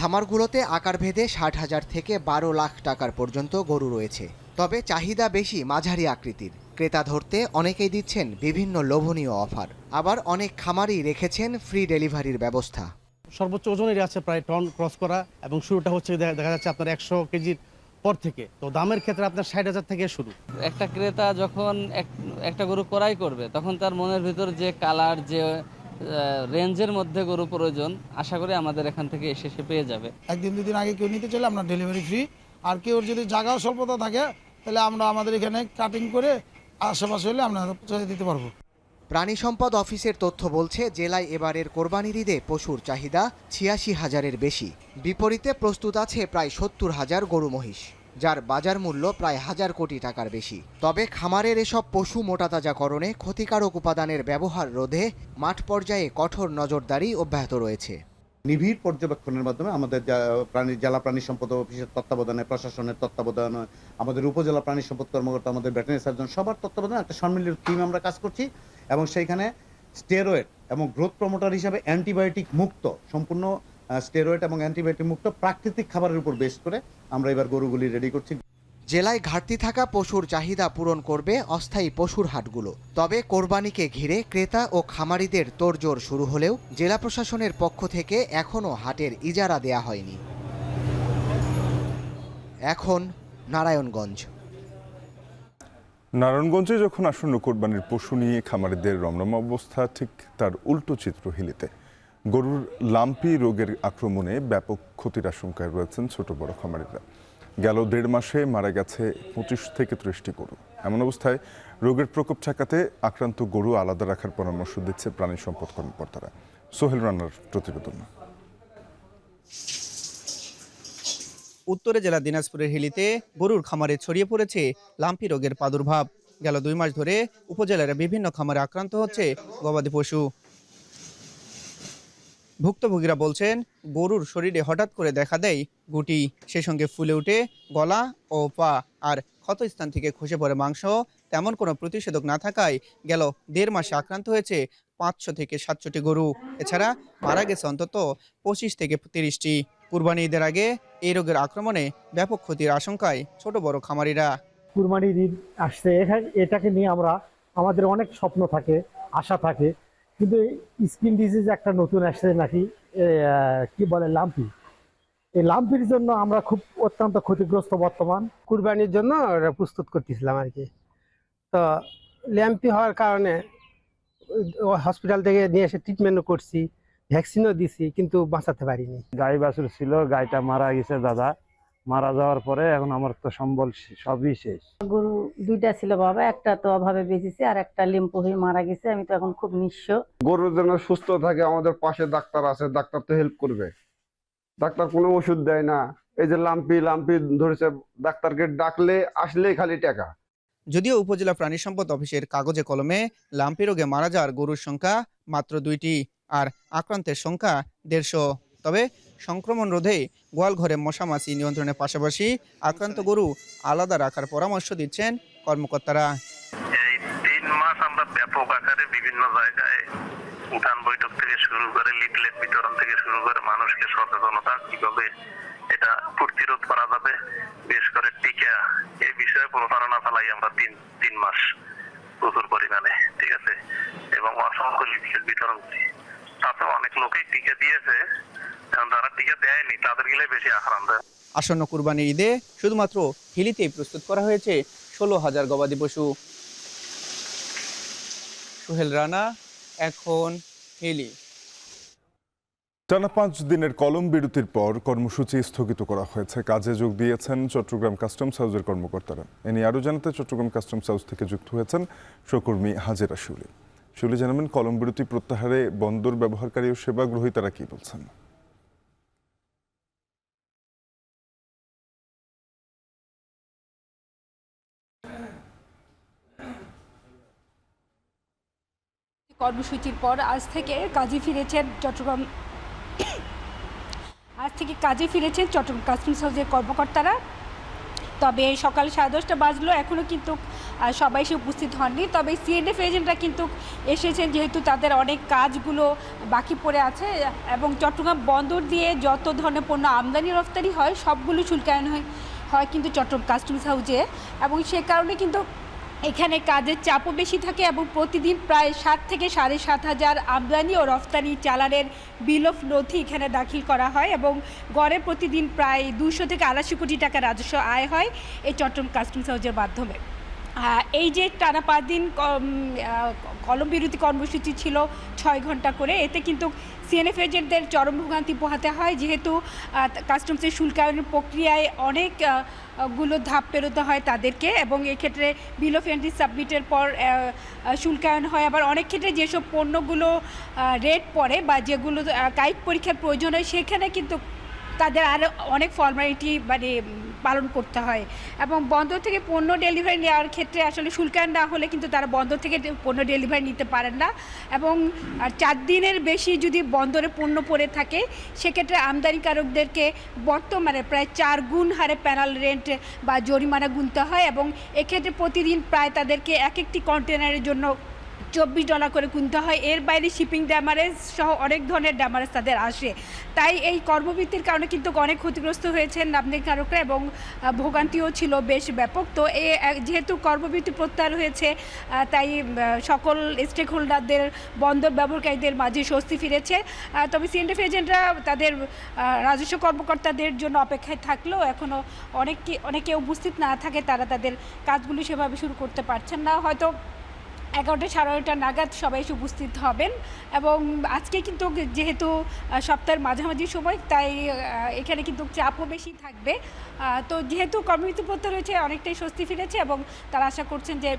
Speaker 16: খামারগুলোতে আকারভেদে 60,000 থেকে 12 লাখ টাকার পর্যন্ত গরু রয়েছে। তবে চাহিদা বেশি মাঝারি আকৃতির। ক্রেতা ধরতে অনেকেই দিচ্ছেন বিভিন্ন লোভনীয় অফার। আবার অনেক খামারই রেখেছেন ফ্রি ডেলিভারির ব্যবস্থা।
Speaker 20: সর্বোচ্চ ওজনের আছে প্রায় টন ক্রস করা, এবং শুরুটা হচ্ছে দেখা যাচ্ছে আপনার 100 কেজির পর থেকে। তো দামের ক্ষেত্রে আপনার 60,000 থেকে শুরু।
Speaker 21: একটা ক্রেতা যখন একটা গরু ক্রয় করবে তখন তার মনের ভিতর যে কালার, যে রেঞ্জের মধ্যে গরু প্রয়োজন, আশা করি আমাদের এখান থেকে এসে সে পেয়ে যাবে।
Speaker 22: একদিন দুদিন আগে কেউ নিতে চাইলে আমরা ডেলিভারি ফ্রি, আর কেউ যদি জায়গাও স্বল্পতা থাকে তাহলে আমরা আমাদের এখানে কাটিং করে আশেপাশে হলে আমরা পৌঁছে দিতে পারবো।
Speaker 16: প্রাণী সম্পদ অফিসের তথ্য বলছে জেলায় এবারের কোরবানির ঈদে পশুর চাহিদা 86,000-এর বেশি। বিপরীতে প্রস্তুত আছে প্রায় 70,000 গরু মহিষ, যার বাজার মূল্য প্রায় 1,000 কোটি টাকার বেশি। তবে খামারের এসব পশু মোটাতাজাকরণে ক্ষতিকারক উপাদানের ব্যবহার রোধে মাঠ পর্যায়ে কঠোর নজরদারি অব্যাহত রয়েছে।
Speaker 23: নিবিড় পর্যবেক্ষণের মাধ্যমে আমাদের জেলা প্রাণী সম্পদ অফিসের তত্ত্বাবধানে, প্রশাসনের তত্ত্বাবধানে, আমাদের উপজেলা প্রাণী সম্পদ কর্মকর্তা, আমাদের ভেটেরিনারি সার্জন, সবার তত্ত্বাবধানে একটা সম্মিলিত টিম আমরা কাজ করছি, এবং সেইখানে স্টেরয়েড এবং গ্রোথ প্রমোটার হিসাবে অ্যান্টিবায়োটিক মুক্ত, সম্পূর্ণ স্টেরয়েড এবং অ্যান্টিবায়োটিক মুক্ত প্রাকৃতিক খাবারের উপর বেস করে আমরা এবার গরুগুলি রেডি করছি।
Speaker 16: জেলায় ঘাটতি থাকা পশুর চাহিদা পূরণ করবে অস্থায়ী পশুর হাটগুলো। তবে কোরবানিকে ঘিরে ক্রেতা ও খামারিদের তোড়জোড় শুরু হলেও জেলা প্রশাসনের পক্ষ থেকে এখনও হাটের ইজারা দেয়া হয়নি। এখন নারায়ণগঞ্জ।
Speaker 1: নারায়ণগঞ্জে যখন আসন্ন কোরবানির পশু নিয়ে খামারিদের রমরমা অবস্থা, ঠিক তার উল্টো চিত্র হিলিতে। গরুর লাম্পি রোগের আক্রমণে ব্যাপক ক্ষতির আশঙ্কায় রয়েছেন ছোট বড় খামারিরা। গেল 1.5 মাসে মারা গেছে 25 থেকে 30টি গরু। এমন অবস্থায় রোগের প্রকোপ ঠেকাতে আক্রান্ত গরু আলাদা রাখার পরামর্শ দিচ্ছে প্রাণী সম্পদ কর্মকর্তারা। সোহেল রানার প্রতিবেদন।
Speaker 24: উত্তরে জেলা দিনাজপুরের হিলিতে গরুর খামারে ছড়িয়ে পড়েছে লাম্পি রোগের প্রাদুর্ভাব। গেল 2 মাস ধরে উপজেলার বিভিন্ন খামারে আক্রান্ত হচ্ছে গবাদি পশু। ভুক্তভোগীরা বলছেন, গরুর শরীরে হঠাৎ করে দেখা দেয় গুটি, সেই সঙ্গে ফুলে উঠে গলা ও পা, আর ক্ষতস্থান থেকে খসে পড়ে মাংস। তেমন কোনো প্রতিষেধক না থাকায় গেল 1.5 মাসে আক্রান্ত হয়েছে 500 থেকে 700টি গরু। এছাড়া মারা গেছে অন্তত 25 থেকে 30টি। কুরবানি ঈদের আগে এই রোগের আক্রমণে ব্যাপক ক্ষতির আশঙ্কায় ছোট বড় খামারিরা।
Speaker 25: কুরবানির ঈদ আসছে, এটাকে নিয়ে আমাদের অনেক স্বপ্ন থাকে, আশা থাকে, কিন্তু স্কিন ডিজিজ একটা নতুন আসছে নাকি, কি বলে লাম্পি। এই লাম্পির জন্য আমরা খুব অত্যন্ত ক্ষতিগ্রস্ত বর্তমান।
Speaker 26: কুরবানির জন্য প্রস্তুত করতেছিলাম আর কি। তো ল্যাম্পি হওয়ার কারণে হসপিটাল থেকে নিয়ে এসে ট্রিটমেন্টও করছি, ভ্যাকসিনও দিছি, কিন্তু বাঁচাতে পারিনি।
Speaker 27: গাই বাছুর ছিল, গাইটা মারা গেছে দাদা। মারা যাওয়ার পরে এখন আমার তো সম্বল সবই শেষ।
Speaker 28: গরু 2টা ছিল বাবা, একটা তো অভাবে বেঁচেছে আর একটা লিম্পো হয়ে মারা গেছে। আমি তো এখন খুব নিঃস্ব।
Speaker 29: গরু যেন সুস্থ থাকে, আমাদের পাশে ডাক্তার আছে, ডাক্তার তো হেল্প করবে। ডাক্তার কোনো ওষুধ দেয় না। এই যে লাম্পি ধরেছে, ডাক্তারকে ডাকলে আসলেই খালি টাকা।
Speaker 24: যদিও উপজেলা প্রাণী সম্পদ অফিসের কাগজে কলমে লাম্পি রোগে মারা যাওয়ার গরুর সংখ্যা মাত্র 2টি আর আক্রান্তের সংখ্যা 150, তবে সংক্রমণ রোধে গোয়ালঘরে মশামাছি নিয়ন্ত্রণের পাশাপাশি আক্রান্ত গরু আলাদা রাখার পরামর্শ দিচ্ছেন কর্মকর্তারা।
Speaker 30: এই 3 মাস আমরা ব্যাপক আকারে বিভিন্ন জায়গায় উঠান বৈঠক থেকে শুরু করে লিফলেট বিতরণ থেকে শুরু করে মানুষকে সচেতনতা কিভাবে এটা প্রতিরোধ করা যাবে, বিশেষ করে টিকা, এই বিষয়ে প্রচারণা চালাই আমরা 3 মাস প্রচুর পরিমাণে, ঠিক আছে, এবং অসংখ্য লিফলেট বিতরণ করি। তাতে অনেক লোকেই টিকা দিয়েছে, যারা টিকা দেয়নি তাদের গেলে বেশি আক্রান্ত।
Speaker 24: আসন্ন কুরবানির ঈদে শুধুমাত্র হিলিতেই প্রস্তুত করা হয়েছে 16,000 গবাদি পশু। সোহেল রানা, এখন হিলি।
Speaker 1: টানা 5 দিনের কলম বিরতির পর কর্মসূচি স্থগিত করা হয়েছে। কাজে যোগ দিয়েছেন চট্টগ্রাম কাস্টমস হাউসের কর্মকর্তারা। এ নিয়ে আরও জানাতে চট্টগ্রাম কাস্টমস হাউস থেকে যুক্ত হয়েছেন সহকর্মী হাজেরা শিউলি। শিউলি জানাবেন, কলম বিরতি প্রত্যাহারে বন্দর ব্যবহারকারী ও সেবা গ্রহীতারা কি বলছেন?
Speaker 31: কর্মসূচির পর আজ থেকে কাজে ফিরেছেন চট্টগ্রাম কাস্টমস হাউসের কর্মকর্তারা। তবে সকাল 10:30 বাজলো, এখনও কিন্তু সবাই এসে উপস্থিত হননি। তবে সিএনএফ এজেন্টরা কিন্তু এসেছেন, যেহেতু তাদের অনেক কাজগুলো বাকি পড়ে আছে এবং চট্টগ্রাম বন্দর দিয়ে যত ধরনের পণ্য আমদানি রফতানি হয় সবগুলো শুল্কায়ন হয় কিন্তু চট্টগ্রাম কাস্টমস হাউসে, এবং সে কারণে কিন্তু এখানে কাজের চাপও বেশি থাকে এবং প্রতিদিন প্রায় 7 থেকে 7,500 আমদানি ও রফতানি চালানের বিল অফ নথি এখানে দাখিল করা হয় এবং গড়ে প্রতিদিন প্রায় 200 থেকে 280 কোটি টাকা রাজস্ব আয় হয় এই চট্টগ্রাম কাস্টমস হাউসের মাধ্যমে। এই যে টানা 5 দিন কলম বিরতি কর্মসূচি ছিল 6 ঘন্টা করে, এতে কিন্তু সিএনএফ এজেন্টদের চরম ভোগান্তি পোহাতে হয়, যেহেতু কাস্টমসের শুল্কায়নের প্রক্রিয়ায় অনেক গুলো ধাপ পেরোতে হয় তাদেরকে, এবং এক্ষেত্রে বিল অফ এন্ট্রি সাবমিটের পর শুল্কায়ন হয়। আবার অনেক ক্ষেত্রে যেসব পণ্যগুলো রেট পড়ে বা যেগুলো কায়িক পরীক্ষার প্রয়োজন হয় সেখানে কিন্তু তাদের আরও অনেক ফর্মালিটি পালন করতে হয়, এবং বন্দর থেকে পণ্য ডেলিভারি নেওয়ার ক্ষেত্রে আসলে শুল্কায়ন না হলে কিন্তু তারা বন্দর থেকে পণ্য ডেলিভারি নিতে পারেন না, এবং 4 দিনের বেশি যদি বন্দরে পণ্য পড়ে থাকে সেক্ষেত্রে আমদানিকারকদেরকে বর্তমানে প্রায় 4 গুণ হারে প্যানাল রেন্ট বা জরিমানা গুনতে হয়, এবং এক্ষেত্রে প্রতিদিন প্রায় তাদেরকে এক একটি কন্টেনারের জন্য $24 করে গুনতে হয়। এর বাইরে শিপিং ড্যামারেজ সহ অনেক ধরনের ড্যামারেজ তাদের আসে। তাই এই কর্মবৃত্তির কারণে কিন্তু অনেক ক্ষতিগ্রস্ত হয়েছেন আমদানিকারকরা এবং ভোগান্তিও ছিল বেশ ব্যাপক। তো যেহেতু কর্মবৃত্তি প্রত্যাহার হয়েছে তাই সকল স্টেক হোল্ডারদের বন্দর ব্যবহারকারীদের মাঝে স্বস্তি ফিরেছে। তবে সিএনএফ এজেন্টরা তাদের রাজস্ব কর্মকর্তাদের জন্য অপেক্ষায় থাকলেও এখনও অনেকে উপস্থিত না থাকে, তারা তাদের কাজগুলি সেভাবে শুরু করতে পারছেন না। হয়তো 11টা 11:30 নাগাদ সবাই এসে উপস্থিত হবেন, এবং আজকে কিন্তু যেহেতু সপ্তাহের মাঝামাঝি সময় তাই এখানে কিন্তু চাপও বেশি থাকবে। তো যেহেতু কর্মবিরতি প্রত্যাহার হয়েছে অনেকটাই স্বস্তি ফিরেছে, এবং তারা আশা করছেন যে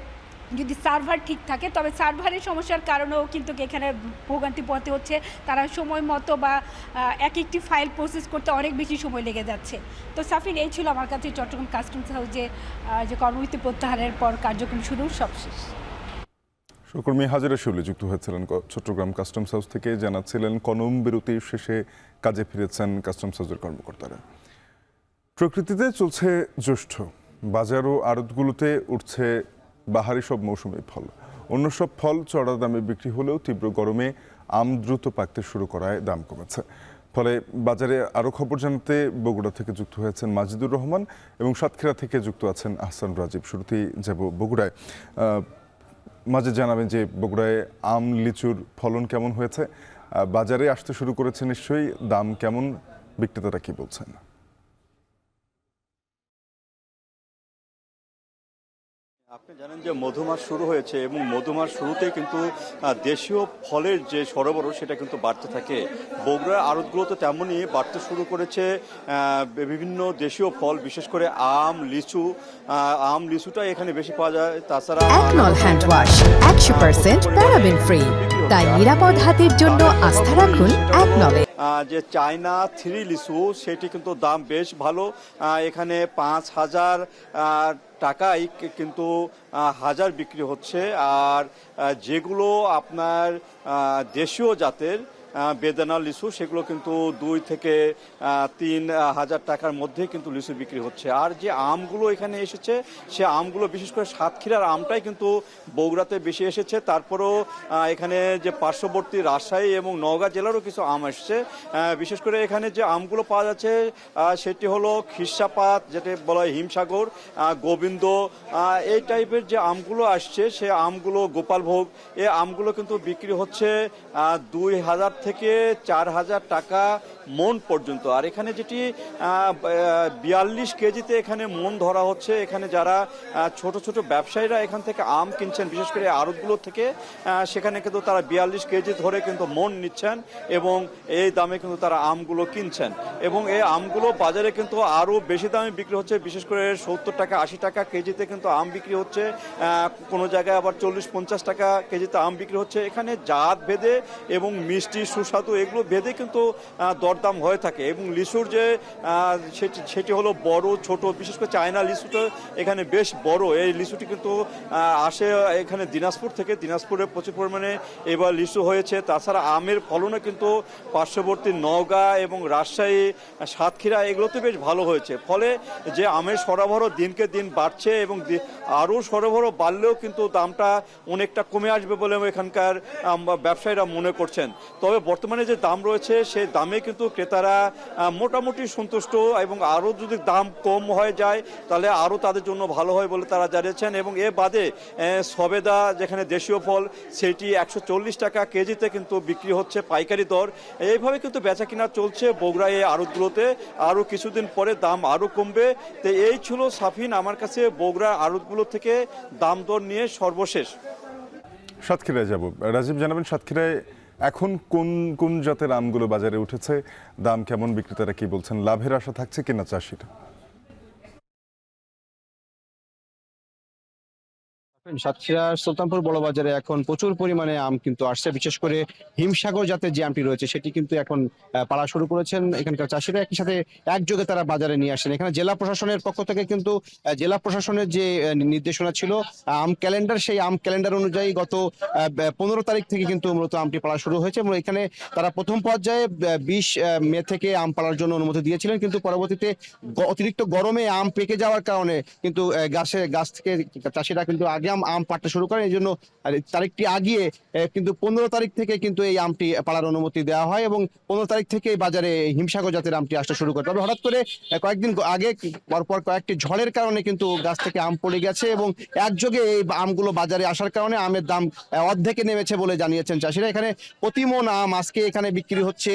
Speaker 31: যদি সার্ভার ঠিক থাকে, তবে সার্ভারের সমস্যার কারণেও কিন্তু এখানে ভোগান্তি পোহাতে হচ্ছে। তারা সময় মতো বা এক একটি ফাইল প্রসেস করতে অনেক বেশি সময় লেগে যাচ্ছে। তো সাফিন, এই ছিল আমার কাছে চট্টগ্রাম কাস্টমস হাউসে যে কর্মবিরতি প্রত্যাহারের পর কার্যক্রম শুরু সব শেষ।
Speaker 1: সহকর্মী হাজিরা শিউলি যুক্ত হয়েছিলেন চট্টগ্রাম কাস্টমস হাউস থেকে, জানাচ্ছিলেন কলম বিরতির শেষে কাজে ফিরেছেন কাস্টমস হাউসের কর্মকর্তারা। প্রকৃতিতে চলছে জ্যৈষ্ঠ, বাজার ও আড়তগুলোতে উঠছে বাহারি সব মৌসুমি ফল। অন্য সব ফল চড়া দামে বিক্রি হলেও তীব্র গরমে আম দ্রুত পাকতে শুরু করায় দাম কমেছে। ফলে বাজারে আরও খবর জানাতে বগুড়া থেকে যুক্ত হয়েছেন মাজিদুর রহমান এবং সাতক্ষীরা থেকে যুক্ত আছেন আহসান রাজীব। শুরুতেই যাব বগুড়ায়। মাঝে জানাবেন যে বগুড়ায় আম লিচুর ফলন কেমন হয়েছে, বাজারে আসতে শুরু করেছে নিশ্চয়ই, দাম কেমন, বিক্রেতারা কি বলছেন?
Speaker 2: আপনি জানেন যে মধুমাস শুরু হয়েছে এবং মধুমাস শুরুতে কিন্তু দেশীয় ফলের যে সরবরাহ সেটা কিন্তু বাড়তে থাকে। বগুড়ার আড়তগুলোতে তেমনই বাড়তে শুরু করেছে বিভিন্ন দেশীয় ফল, বিশেষ করে আম লিচুটা এখানে বেশি পাওয়া যায়। তাছাড়া
Speaker 3: একনল হ্যান্ড ওয়াশ 100% প্যারাবেন ফ্রি, তাই নিরাপদ হাতের জন্য আস্থা রাখুন একনলে।
Speaker 2: যে চায়না 3 লিচু সেটি কিন্তু দাম বেশ ভালো, এখানে 5,000 টাকায় কিন্তু হাজার বিক্রি হচ্ছে। আর যেগুলো আপনার দেশীয় জাতের বেদানা লিচু সেগুলো কিন্তু 2 থেকে 3,000 টাকার মধ্যে কিন্তু লিচু বিক্রি হচ্ছে। আর যে আমগুলো এখানে এসেছে সে আমগুলো বিশেষ করে সাতক্ষীরার আমটাই কিন্তু বগুড়াতে বেশি এসেছে। তারপরেও এখানে যে পার্শ্ববর্তী রাজশাহী এবং নওগাঁ জেলারও কিছু আম এসছে। বিশেষ করে এখানে যে আমগুলো পাওয়া যাচ্ছে সেটি হলো খিরসাপাত, যেটা বলা হয় হিমসাগর, গোবিন্দ, এই টাইপের যে আমগুলো আসছে সে আমগুলো, গোপালভোগ, এই আমগুলো কিন্তু বিক্রি হচ্ছে 2,000 থেকে 4,000 টাকা মন পর্যন্ত। আর এখানে যেটি 42 কেজিতে এখানে মন ধরা হচ্ছে। এখানে যারা ছোট ছোট ব্যবসায়ীরা এখান থেকে আম কিনছেন, বিশেষ করে আড়তগুলো থেকে, সেখানে কিন্তু তারা 42 কেজি ধরে কিন্তু মন নিচ্ছেন এবং এই দামে কিন্তু তারা আমগুলো কিনছেন। এবং এই আমগুলো বাজারে কিন্তু আরও বেশি দামে বিক্রি হচ্ছে, বিশেষ করে 70 টাকা 80 টাকা কেজিতে কিন্তু আম বিক্রি হচ্ছে, কোনো জায়গায় আবার 40-50 টাকা কেজিতে আম বিক্রি হচ্ছে। এখানে জাত ভেদে এবং মিষ্টি সুস্বাদু এগুলো ভেদে কিন্তু দরদাম হয়ে থাকে। এবং লিচুর যে সেটি হলো বড় ছোট, বিশেষ করে চায়না লিচুটা এখানে বেশ বড়। এই লিচুটি কিন্তু আসে এখানে দিনাজপুর থেকে, দিনাজপুরে প্রচুর পরিমাণে এবার লিচু হয়েছে। তাছাড়া আমের ফলনও কিন্তু পার্শ্ববর্তী নওগাঁ এবং রাজশাহী, সাতক্ষীরা এগুলোতে বেশ ভালো হয়েছে। ফলে যে আমের সরবরাহ দিনকে দিন বাড়ছে এবং আরও সরবরাহ বাড়লেও কিন্তু দামটা অনেকটা কমে আসবে বলে এখানকার ব্যবসায়ীরা মনে করছেন। তবে বর্তমানে যে দাম রয়েছে সেই দামে কিন্তু ক্রেতারা মোটামুটি সন্তুষ্ট, এবং আরও যদি দাম কম হয়ে যায় তাহলে আরও তাদের জন্য ভালো হয় বলে তারা জানিয়েছেন। এবং এ বাদে সবেদা যেখানে দেশীয় ফল সেটি 140 টাকা কেজিতে কিন্তু বিক্রি হচ্ছে পাইকারি দর। এইভাবে কিন্তু বেচা কিনা চলছে বগুড়া এই আড়তগুলোতে। আরও কিছুদিন পরে দাম আরও কমবে। তো এই ছিল সাফিন আমার কাছে বগুড়া আড়তগুলো থেকে দাম দর নিয়ে সর্বশেষ।
Speaker 1: সাতক্ষীরায় যাব, রাজীব জানাবেন সাতক্ষীরায় এখন কোন কোন জাতের আমগুলো বাজারে উঠেছে, দাম কেমন, বিক্রেতারা কি বলছেন, লাভের আশা থাকছে কিনা চাষিরা?
Speaker 4: সাতক্ষীরার সুলতানপুর বড় বাজারে এখন প্রচুর পরিমাণে আম কিন্তু আসছে। বিশেষ করে হিমসাগর জাতের যে আমটি রয়েছে সেটি কিন্তু এখন পাড়া শুরু করেছেন এখানকার চাষিরা। একই সাথে একযোগে তারা বাজারে নিয়ে আসেন। এখানে জেলা প্রশাসনের পক্ষ থেকে কিন্তু জেলা প্রশাসনের যে নির্দেশনা ছিল আম ক্যালেন্ডার, সেই আম ক্যালেন্ডার অনুযায়ী গত 15 তারিখ থেকে কিন্তু মূলত আমটি পাড়া শুরু হয়েছে। এবং এখানে তারা প্রথম পর্যায়ে 20 মে থেকে আম পাড়ার জন্য অনুমতি দিয়েছিলেন, কিন্তু পরবর্তীতে অতিরিক্ত গরমে আম পেকে যাওয়ার কারণে কিন্তু গাছ থেকে চাষিরা কিন্তু আগে আম পাড়তে শুরু করেন। এই জন্য তারিখটি আগিয়ে কিন্তু 15 তারিখ থেকে কিন্তু এই আমটি পাড়ার অনুমতি দেওয়া হয় এবং 15 তারিখ থেকে বাজারে হিমসাগর জাতের আমটি আসতে শুরু করে। তবে হঠাৎ করে কয়েকদিন আগে পরপর কয়েকটি ঝড়ের কারণে কিন্তু গাছ থেকে আম পড়ে গেছে এবং একযোগে এই আমগুলো বাজারে আসার কারণে আমের দাম অর্ধেকে নেমেছে বলে জানিয়েছেন চাষিরা। এখানে প্রতি মন আম আজকে এখানে বিক্রি হচ্ছে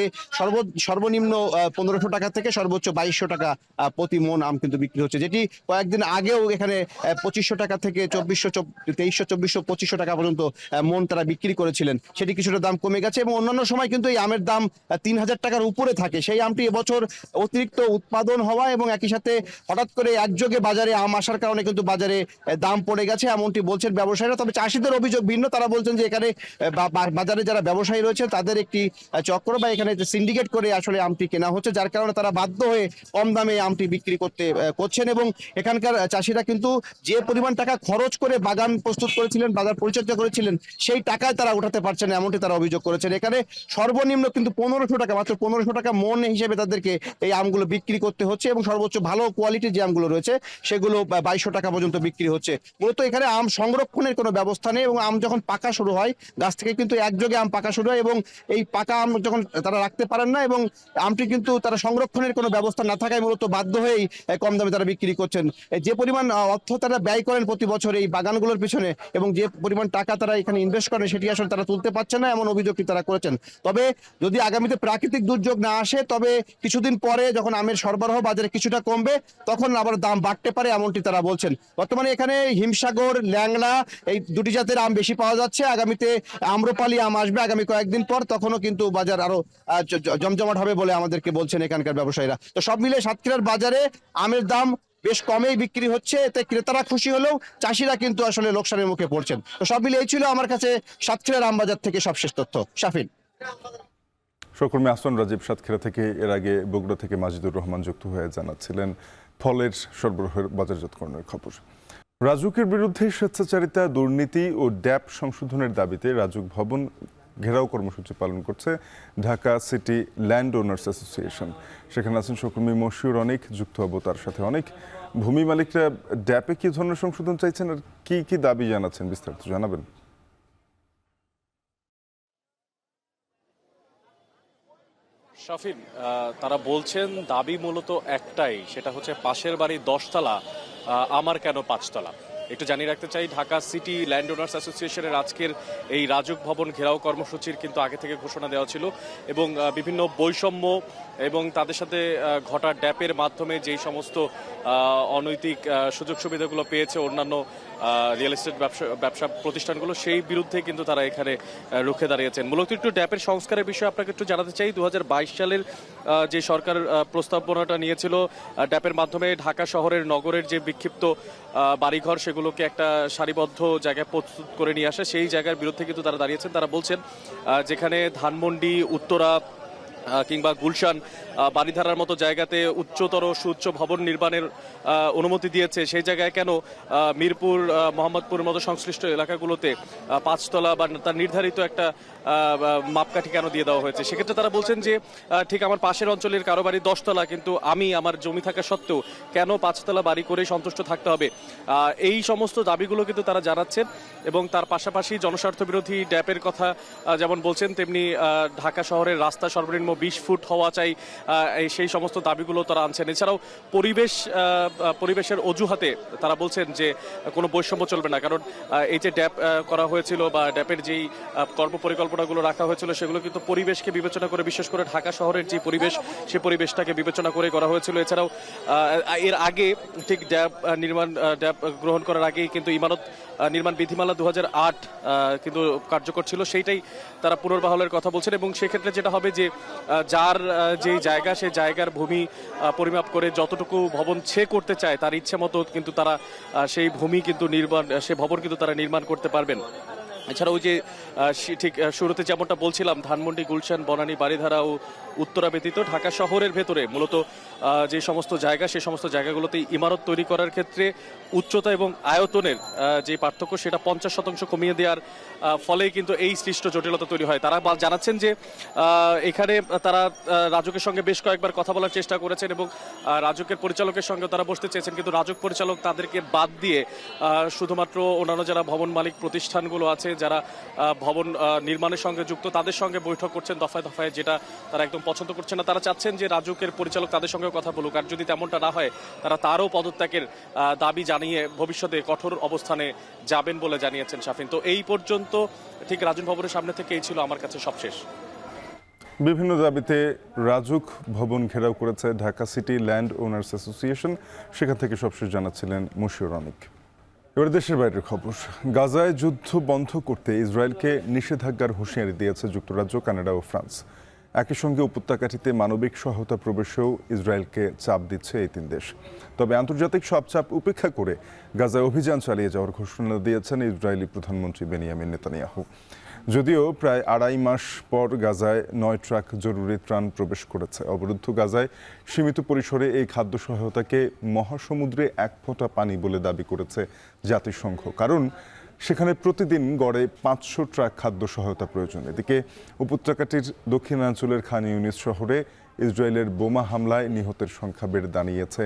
Speaker 4: সর্বনিম্ন 1500 টাকা থেকে সর্বোচ্চ 2200 টাকা প্রতি মন আম কিন্তু বিক্রি হচ্ছে, যেটি কয়েকদিন আগেও এখানে 2500 টাকা থেকে 2300, 2400, 2500 টাকা পর্যন্ত মন তারা বিক্রি করেছিলেন। সেটি কিছুটা দাম কমে গেছে এবং অন্যান্য সময় কিন্তু এই আমের দাম 3000 টাকার উপরে থাকে। সেই আমটি এবছর অতিরিক্ত উৎপাদন হওয়া এবং একই সাথে হঠাৎ করে একযোগে বাজারে আম আসার কারণে কিন্তু বাজারে দাম পড়ে গেছে এমনটি বলছেন ব্যবসায়ীরা। তবে চাষিদের অভিযোগ ভিন্ন। তারা বলছেন যে এখানে বাজারে যারা ব্যবসায়ী রয়েছে তাদের একটি চক্র বা এখানে সিন্ডিকেট করে আসলে আমটি কেনা হচ্ছে, যার কারণে তারা বাধ্য হয়ে কম দামে আমটি বিক্রি করছেন। এবং এখানকার চাষিরা কিন্তু যে পরিমাণ টাকা খরচ করে বাগান প্রস্তুত করেছিলেন, বাজার পরিচর্যা করেছিলেন, সেই টাকায় তারা উঠাতে পারছেন না, এমনটি তারা অভিযোগ করেছেন। এখানে সর্বনিম্ন কিন্তু 1500 টাকা, মাত্র 1500 টাকা মন হিসেবে তাদেরকে এই আমগুলো বিক্রি করতে হচ্ছে এবং সর্বোচ্চ ভালো কোয়ালিটির যে আমগুলো রয়েছে সেগুলো 2200 টাকা পর্যন্ত বিক্রি হচ্ছে। মূলত এখানে আম সংরক্ষণের কোনো ব্যবস্থা নেই এবং আম যখন পাকা শুরু হয় গাছ থেকে কিন্তু একযোগে আম পাকা শুরু হয় এবং এই পাকা আম যখন তারা রাখতে পারেন না এবং আমটি কিন্তু তারা সংরক্ষণের কোনো ব্যবস্থা না থাকায় মূলত বাধ্য হয়েই কম দামে তারা বিক্রি করছেন। যে পরিমাণ অর্থ তারা ব্যয় করেন প্রতি বছর এই বাগানগুলোর পিছনে এবং যে পরিমাণ টাকা তারা এখানে ইনভেস্ট করেন সেটি আসলে তারা তুলতে পারছে না, এমন অভিযোগটি তারা করেছেন। তবে যদি আগামীতে প্রাকৃতিক দুর্যোগ না আসে তবে কিছুদিন পরে যখন আমের সরবরাহ বাজারে কিছুটা কমবে তখন আবার দাম বাড়তে পারে, এমনটি তারা বলছেন। বর্তমানে এখানে হিমসাগর, ল্যাংড়া এই দুটি জাতের আম বেশি পাওয়া যাচ্ছে। আগামীতে আম্রপালি আম আসবে আগামী কয়েকদিন পর, তখনও কিন্তু বাজার আরো জমজমাট হবে বলে আমাদেরকে বলছেন এখানকার ব্যবসায়ীরা। তো সব মিলে সাতক্ষীরার বাজারে আমের দাম বেশ কমেই বিক্রি হচ্ছে, এতে ক্রেতারা খুশি হলেও চাষিরা কিন্তু আসলে লোকসানের মুখে পড়ছেন। তো সব মিলে এই ছিল আমার কাছে সাতক্ষীরার আমবাজার থেকে সবশেষ তথ্য। শাফিন।
Speaker 1: সহকর্মী আসন রাজীব সাতক্ষীরা থেকে। এর আগে বগুড়া থেকে মাজিদুর রহমান যুক্ত হয়ে জানাচ্ছিলেন ফলের সরবরাহের বাজারজাতকরণের খবর। রাজুকের বিরুদ্ধে স্বেচ্ছাচারিতা, দুর্নীতি ও ড্যাপ সংশোধনের দাবিতে রাজুক ভবন ঘেরাও কর্মসূচি পালন করছে Dhaka city land owners association. সেখানে আছেন সহকর্মী মশিউর অনেক, যুক্ত হবো তার সাথে। অনেক, ভূমি মালিকরা ড্যাপে কি ধরনের সংশোধন চাইছেন আর কি কি দাবি জানাচ্ছেন, বিস্তারিত জানাবেন।
Speaker 5: শাফিন, তারা বলছেন দাবি মূলত একটাই, সেটা হচ্ছে পাশের বাড়ি 10 তলা, আমার কেন 5 তলা। একটু জানিয়ে রাখতে চাই, ঢাকা সিটি ল্যান্ড ওনার্স অ্যাসোসিয়েশনের আজকের এই রাজুক ভবন ঘেরাও কর্মসূচির কিন্তু আগে থেকে ঘোষণা দেওয়া ছিল এবং বিভিন্ন বৈষম্য এবং তাদের সাথে ঘটা ড্যাপের মাধ্যমে যেই সমস্ত অনৈতিক সুযোগ সুবিধাগুলো পেয়েছে অন্যান্য রিয়েল এস্টেট ব্যবসা প্রতিষ্ঠানগুলো, সেই বিরুদ্ধে কিন্তু তারা এখানে রুখে দাঁড়িয়েছেন। মূলত একটু ড্যাপের সংস্কারের বিষয়ে আপনাকে একটু জানাতে চাই। 2022 সালের যে সরকার প্রস্তাবনাটা নিয়েছিল ড্যাপের মাধ্যমে ঢাকা শহরের নগরের যে বিক্ষিপ্ত বাড়িঘর সেগুলো সেগুলোকে একটা সারিবদ্ধ জায়গায় প্রস্তুত করে নিয়ে আসা, সেই জায়গার বিরুদ্ধে কিন্তু তারা দাঁড়িয়েছেন। তারা বলছেন যেখানে ধানমন্ডি, উত্তরা কিংবা গুলশান, বারিধারার মতো জায়গাতে উচ্চতর সুউচ্চ ভবন নির্মাণের অনুমতি দিয়েছে, সেই জায়গায় কেন মিরপুর, মোহাম্মদপুরের মতো সংশ্লিষ্ট এলাকাগুলোতে 5 তলা বা তার নির্ধারিত একটা মাপকাঠি কেন দিয়ে দেওয়া হয়েছে? সেক্ষেত্রে তারা বলছেন যে ঠিক আমার পাশের অঞ্চলের কারো বাড়ি 10 তলা, কিন্তু আমি আমার জমি থাকা সত্ত্বেও কেন 5 তলা বাড়ি করে সন্তুষ্ট থাকতে হবে? এই সমস্ত দাবিগুলো কিন্তু তারা জানাচ্ছেন এবং তার পাশাপাশি জনস্বার্থ বিরোধী ড্যাপের কথা যেমন বলছেন, তেমনি ঢাকা শহরের রাস্তা সর্বনিম্ন 20 ফুট হওয়া চাই, সেই সমস্ত দাবিগুলো তারা আনছেন। এছাড়াও পরিবেশের অজুহাতে তারা বলছেন যে কোনো বৈষম্য চলবে না, কারণ এই যে ড্যাপ করা হয়েছিল বা ড্যাপের যেই কর্মপরিকল্পনাগুলো রাখা হয়েছিল সেগুলো কিন্তু পরিবেশকে বিবেচনা করে, বিশেষ করে ঢাকা শহরের যে পরিবেশ, সেই পরিবেশটাকে বিবেচনা করে করা হয়েছিল। এছাড়াও এর আগে ঠিক ড্যাপ গ্রহণ করার আগেই কিন্তু ইমারত নির্মাণ বিধিমালা 2008 কিন্তু কার্যকর ছিল, সেইটাই তারা পুনর্বহালের কথা বলছেন। এবং সেক্ষেত্রে যেটা হবে যে যার যেই জায়গা, সেই জায়গার ভূমি পরিমাপ করে যতটুকু ভবন সে করতে চায় তার ইচ্ছে মতো কিন্তু তারা সেই ভূমি কিন্তু সেই ভবন কিন্তু তারা নির্মাণ করতে পারবেন। এছাড়া ওই যে ঠিক শুরুতে যেমনটা বলছিলাম, ধানমন্ডি, গুলশান, বনানী, বারিধারা ও উত্তরা ব্যতীত ঢাকা শহরের ভেতরে মূলত যে সমস্ত জায়গা, সেই সমস্ত জায়গাগুলোতে ইমারত তৈরি করার ক্ষেত্রে উচ্চতা এবং আয়তনের যে পার্থক্য, সেটা 50% কমিয়ে দেওয়ার ফলেই কিন্তু এই সৃষ্ট জটিলতা তৈরি হয়। তারা জানাচ্ছেন যে এখানে তারা রাজুকের সঙ্গে বেশ কয়েকবার কথা বলার চেষ্টা করেছেন এবং রাজুকের পরিচালকের সঙ্গে তারা বসতে চেয়েছেন, কিন্তু রাজুক পরিচালক তাদেরকে বাদ দিয়ে শুধুমাত্র অন্যান্য যারা ভবন মালিক প্রতিষ্ঠানগুলো আছে, যারা ভবন নির্মাণের সঙ্গে যুক্ত, তাদের সঙ্গে বৈঠক করছেন দফায় দফায়, যেটা তারা একদম পছন্দ করছেন না। তারা চাচ্ছেন যে রাজুকের পরিচালক তাদের সঙ্গে কথা বলুক, আর যদি তেমনটা না হয় তারা তারও পদত্যাগের দাবি জানিয়ে ভবিষ্যতে কঠোর অবস্থানে যাবেন বলে জানিয়েছেন শাফিন। তো এই পর্যন্ত ঠিক রাজুক ভবনের সামনে থেকে এই ছিল আমার কাছে সবশেষ।
Speaker 1: বিভিন্ন দাবিতে রাজুক ভবন ঘেরাও করেছে Dhaka city land owners association, সেখান থেকে সবশেষ জানাচ্ছিলেন মশিউর অনিক। এবার দেশের বাইরের খবর। গাজায় যুদ্ধ বন্ধ করতে ইসরায়েলকে নিষেধাজ্ঞার হুঁশিয়ারি দিয়েছে যুক্তরাজ্য, কানাডা ও ফ্রান্স। একই সঙ্গে উপত্যকাটিতে মানবিক সহায়তা প্রবেশেও ইসরায়েলকে চাপ দিচ্ছে এই 3 দেশ। তবে আন্তর্জাতিক সব চাপ উপেক্ষা করে গাজায় অভিযান চালিয়ে যাওয়ার ঘোষণা দিয়েছেন ইসরায়েলি প্রধানমন্ত্রী বেনিয়ামিন নেতানিয়াহু। যদিও প্রায় 2.5 মাস পর গাজায় 9 ট্রাক জরুরি ত্রাণ প্রবেশ করেছে। অবরুদ্ধ গাজায় সীমিত পরিসরে এই খাদ্য সহায়তাকে মহাসমুদ্রে 1 ফোঁটা পানি বলে দাবি করেছে জাতিসংঘ, কারণ সেখানে প্রতিদিন গড়ে 500 ট্রাক খাদ্য সহায়তা প্রয়োজন। এদিকে উপত্যকাটির দক্ষিণাঞ্চলের খান ইউনিস শহরে ইসরায়েলের বোমা হামলায় নিহতের সংখ্যা বেড়ে দাঁড়িয়েছে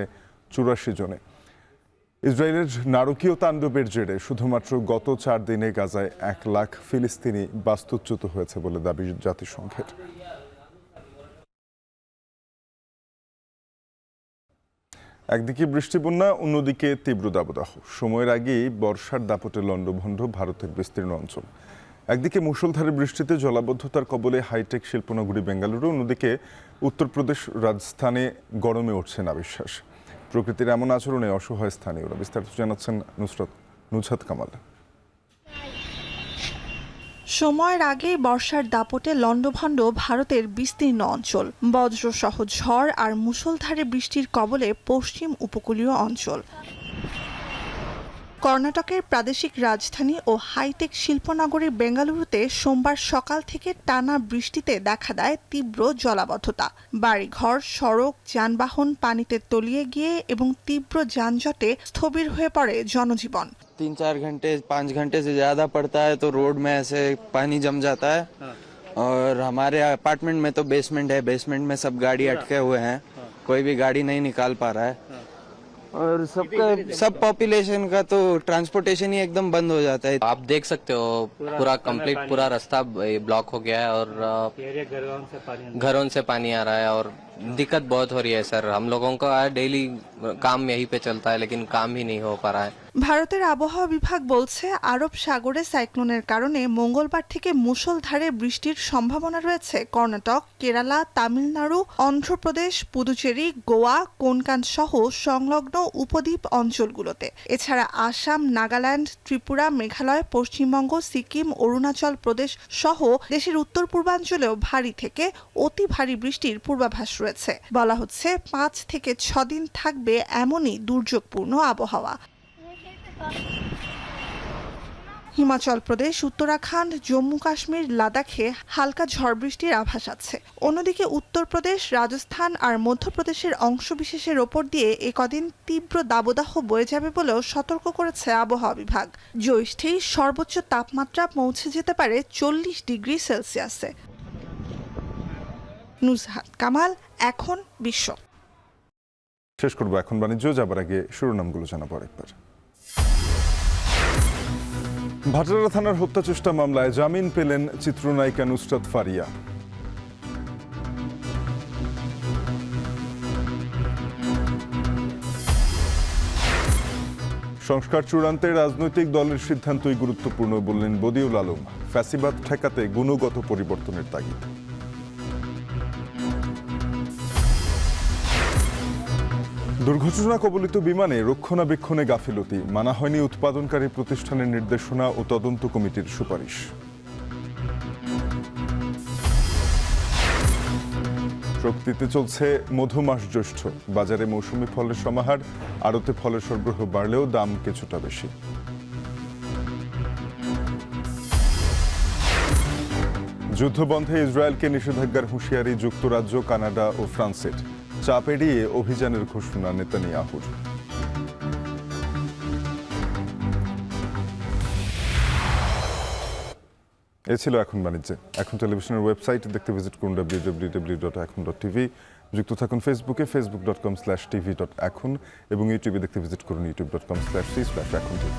Speaker 1: 84 জনে। ইসরায়েলের নারকীয় তাণ্ডবের জেরে শুধুমাত্র গত 4 দিনে গাজায় 1 লাখ ফিলিস্তিনি বাস্তুচ্যুত হয়েছে বলে দাবি জাতিসংঘের। একদিকে বৃষ্টি বন্যা, অন্যদিকে তীব্র দাবদাহ। সময়ের আগেই বর্ষার দাপটে লণ্ডভণ্ড ভারতের বিস্তীর্ণ অঞ্চল। একদিকে মুষলধারে বৃষ্টিতে জলাবদ্ধতার কবলে হাইটেক শিল্পনগরী বেঙ্গালুরু, অন্যদিকে উত্তরপ্রদেশ রাজস্থানে গরমে উঠছে নাবিশ্বাস। প্রকৃতির এমন আচরণে অসহায় স্থানীয়রা। বিস্তারিত জানাচ্ছেন নুসরাত কামাল।
Speaker 6: সময়ের আগেই বর্ষার দাপটে লণ্ডভণ্ড ভারতের বিস্তীর্ণ অঞ্চল। বজ্রসহ ঝড় আর মুষলধারে বৃষ্টির কবলে পশ্চিম উপকূলীয় অঞ্চল। কর্ণাটকের প্রাদেশিক রাজধানী ও হাইটেক শিল্পনগরী বেঙ্গালুরুতে সোমবার সকাল থেকে টানা বৃষ্টিতে দেখা দেয় তীব্র জলাবদ্ধতা। বাড়িঘর, সড়ক, যানবাহন পানিতে তলিয়ে গিয়ে এবং তীব্র যানজটে স্থবির হয়ে পড়ে জনজীবন।
Speaker 7: 3-4 घंटे 5 घंटे से ज़्यादा पड़ता है तो रोड में ऐसे पानी जम जाता है। और हमारे अपार्टमेंट में तो बेसमेंट है, बेसमेंट में सब गाड़ी अटके हुए हैं, कोई भी गाड़ी नहीं निकाल पा रहा है। और सब पॉपुलेशन का तो ट्रांसपोर्टेशन ही एकदम बंद हो जाता है।
Speaker 8: आप देख सकते हो पूरा कंप्लीट पूरा रास्ता ब्लॉक हो गया है और घरों से पानी आ रहा है और दिक्कत बहुत हो रही है सर। हम लोगों का डेली काम यहीं पे चलता है लेकिन काम ही नहीं हो पा रहा है।
Speaker 6: ভারতের আবহাওয়া বিভাগ বলছে আরব সাগরে সাইক্লোনের কারণে মঙ্গলবার থেকে মুষলধারে বৃষ্টির সম্ভাবনা রয়েছে কর্ণাটক, কেরালা, তামিলনাড়ু, অন্ধ্রপ্রদেশ, পুদুচেরি, গোয়া, কোনকান সহ সংলগ্ন উপদ্বীপ অঞ্চলগুলোতে। এছাড়া আসাম, নাগাল্যান্ড, ত্রিপুরা, মেঘালয়, পশ্চিমবঙ্গ, সিকিম, অরুণাচল প্রদেশ সহ দেশের উত্তর পূর্বাঞ্চলেও ভারী থেকে অতি ভারী বৃষ্টির পূর্বাভাস রয়েছে। বলা হচ্ছে 5 থেকে 6 দিন থাকবে এমনই দুর্যোগপূর্ণ আবহাওয়া। হিমাচল প্রদেশ, উত্তরাখণ্ড, জম্মু কাশ্মীর, লাদাখে হালকা ঝড় বৃষ্টির আভাস আছে। অন্যদিকে উত্তরপ্রদেশ, রাজস্থান আর মধ্যপ্রদেশের অংশবিশেষের ওপর দিয়ে একদিন তীব্র দাবদাহ বয়ে যাবে বলেও সতর্ক করেছে আবহাওয়া বিভাগ। জ্যৈষ্ঠেই সর্বোচ্চ তাপমাত্রা পৌঁছে যেতে পারে 40 ডিগ্রি সেলসিয়াসে। নুজহাত কামাল, এখন বিশ্ব।
Speaker 1: শেষ করবো এখন বাণিজ্য, যাবার আগে শিরোনামগুলো জানাবো আরেকবার। ভাটারা থানার হত্যা চেষ্টা মামলায় জামিন পেলেন চিত্রনায়িকা নুসরাত ফারিয়া। সংস্কার চূড়ান্তে রাজনৈতিক দলের সিদ্ধান্তই গুরুত্বপূর্ণ বললেন বদিউল আলম। ফ্যাসিবাদ ঠেকাতে গুণগত পরিবর্তনের তাগিদ। দুর্ঘটনা কবলিত বিমানে রক্ষণাবেক্ষণে গাফিলতি, মানা হয়নি উৎপাদনকারী প্রতিষ্ঠানের নির্দেশনা ও তদন্ত কমিটির সুপারিশ। শক্তিতে চলছে মধুমাস জ্যৈষ্ঠ, বাজারে মৌসুমি ফলের সমাহার, আড়তে ফলের সরবরাহ বাড়লেও দাম কিছুটা বেশি। যুদ্ধবন্ধে ইসরায়েলকে নিষেধাজ্ঞার হুঁশিয়ারি যুক্তরাজ্য, কানাডা ও ফ্রান্সের। চাপ এড়িয়ে অভিযানের ঘোষণা নেতানিয়াহুর। এ ছিল এখন বাণিজ্যে। এখন টেলিভিশনের ওয়েবসাইট দেখতে ভিজিট করুন www.এখন.tv। যুক্ত থাকুন ফেসবুকে facebook.com/tv.এখন এবং ইউটিউবে দেখতে ভিজিট করুন youtube.com/c/এখন TV।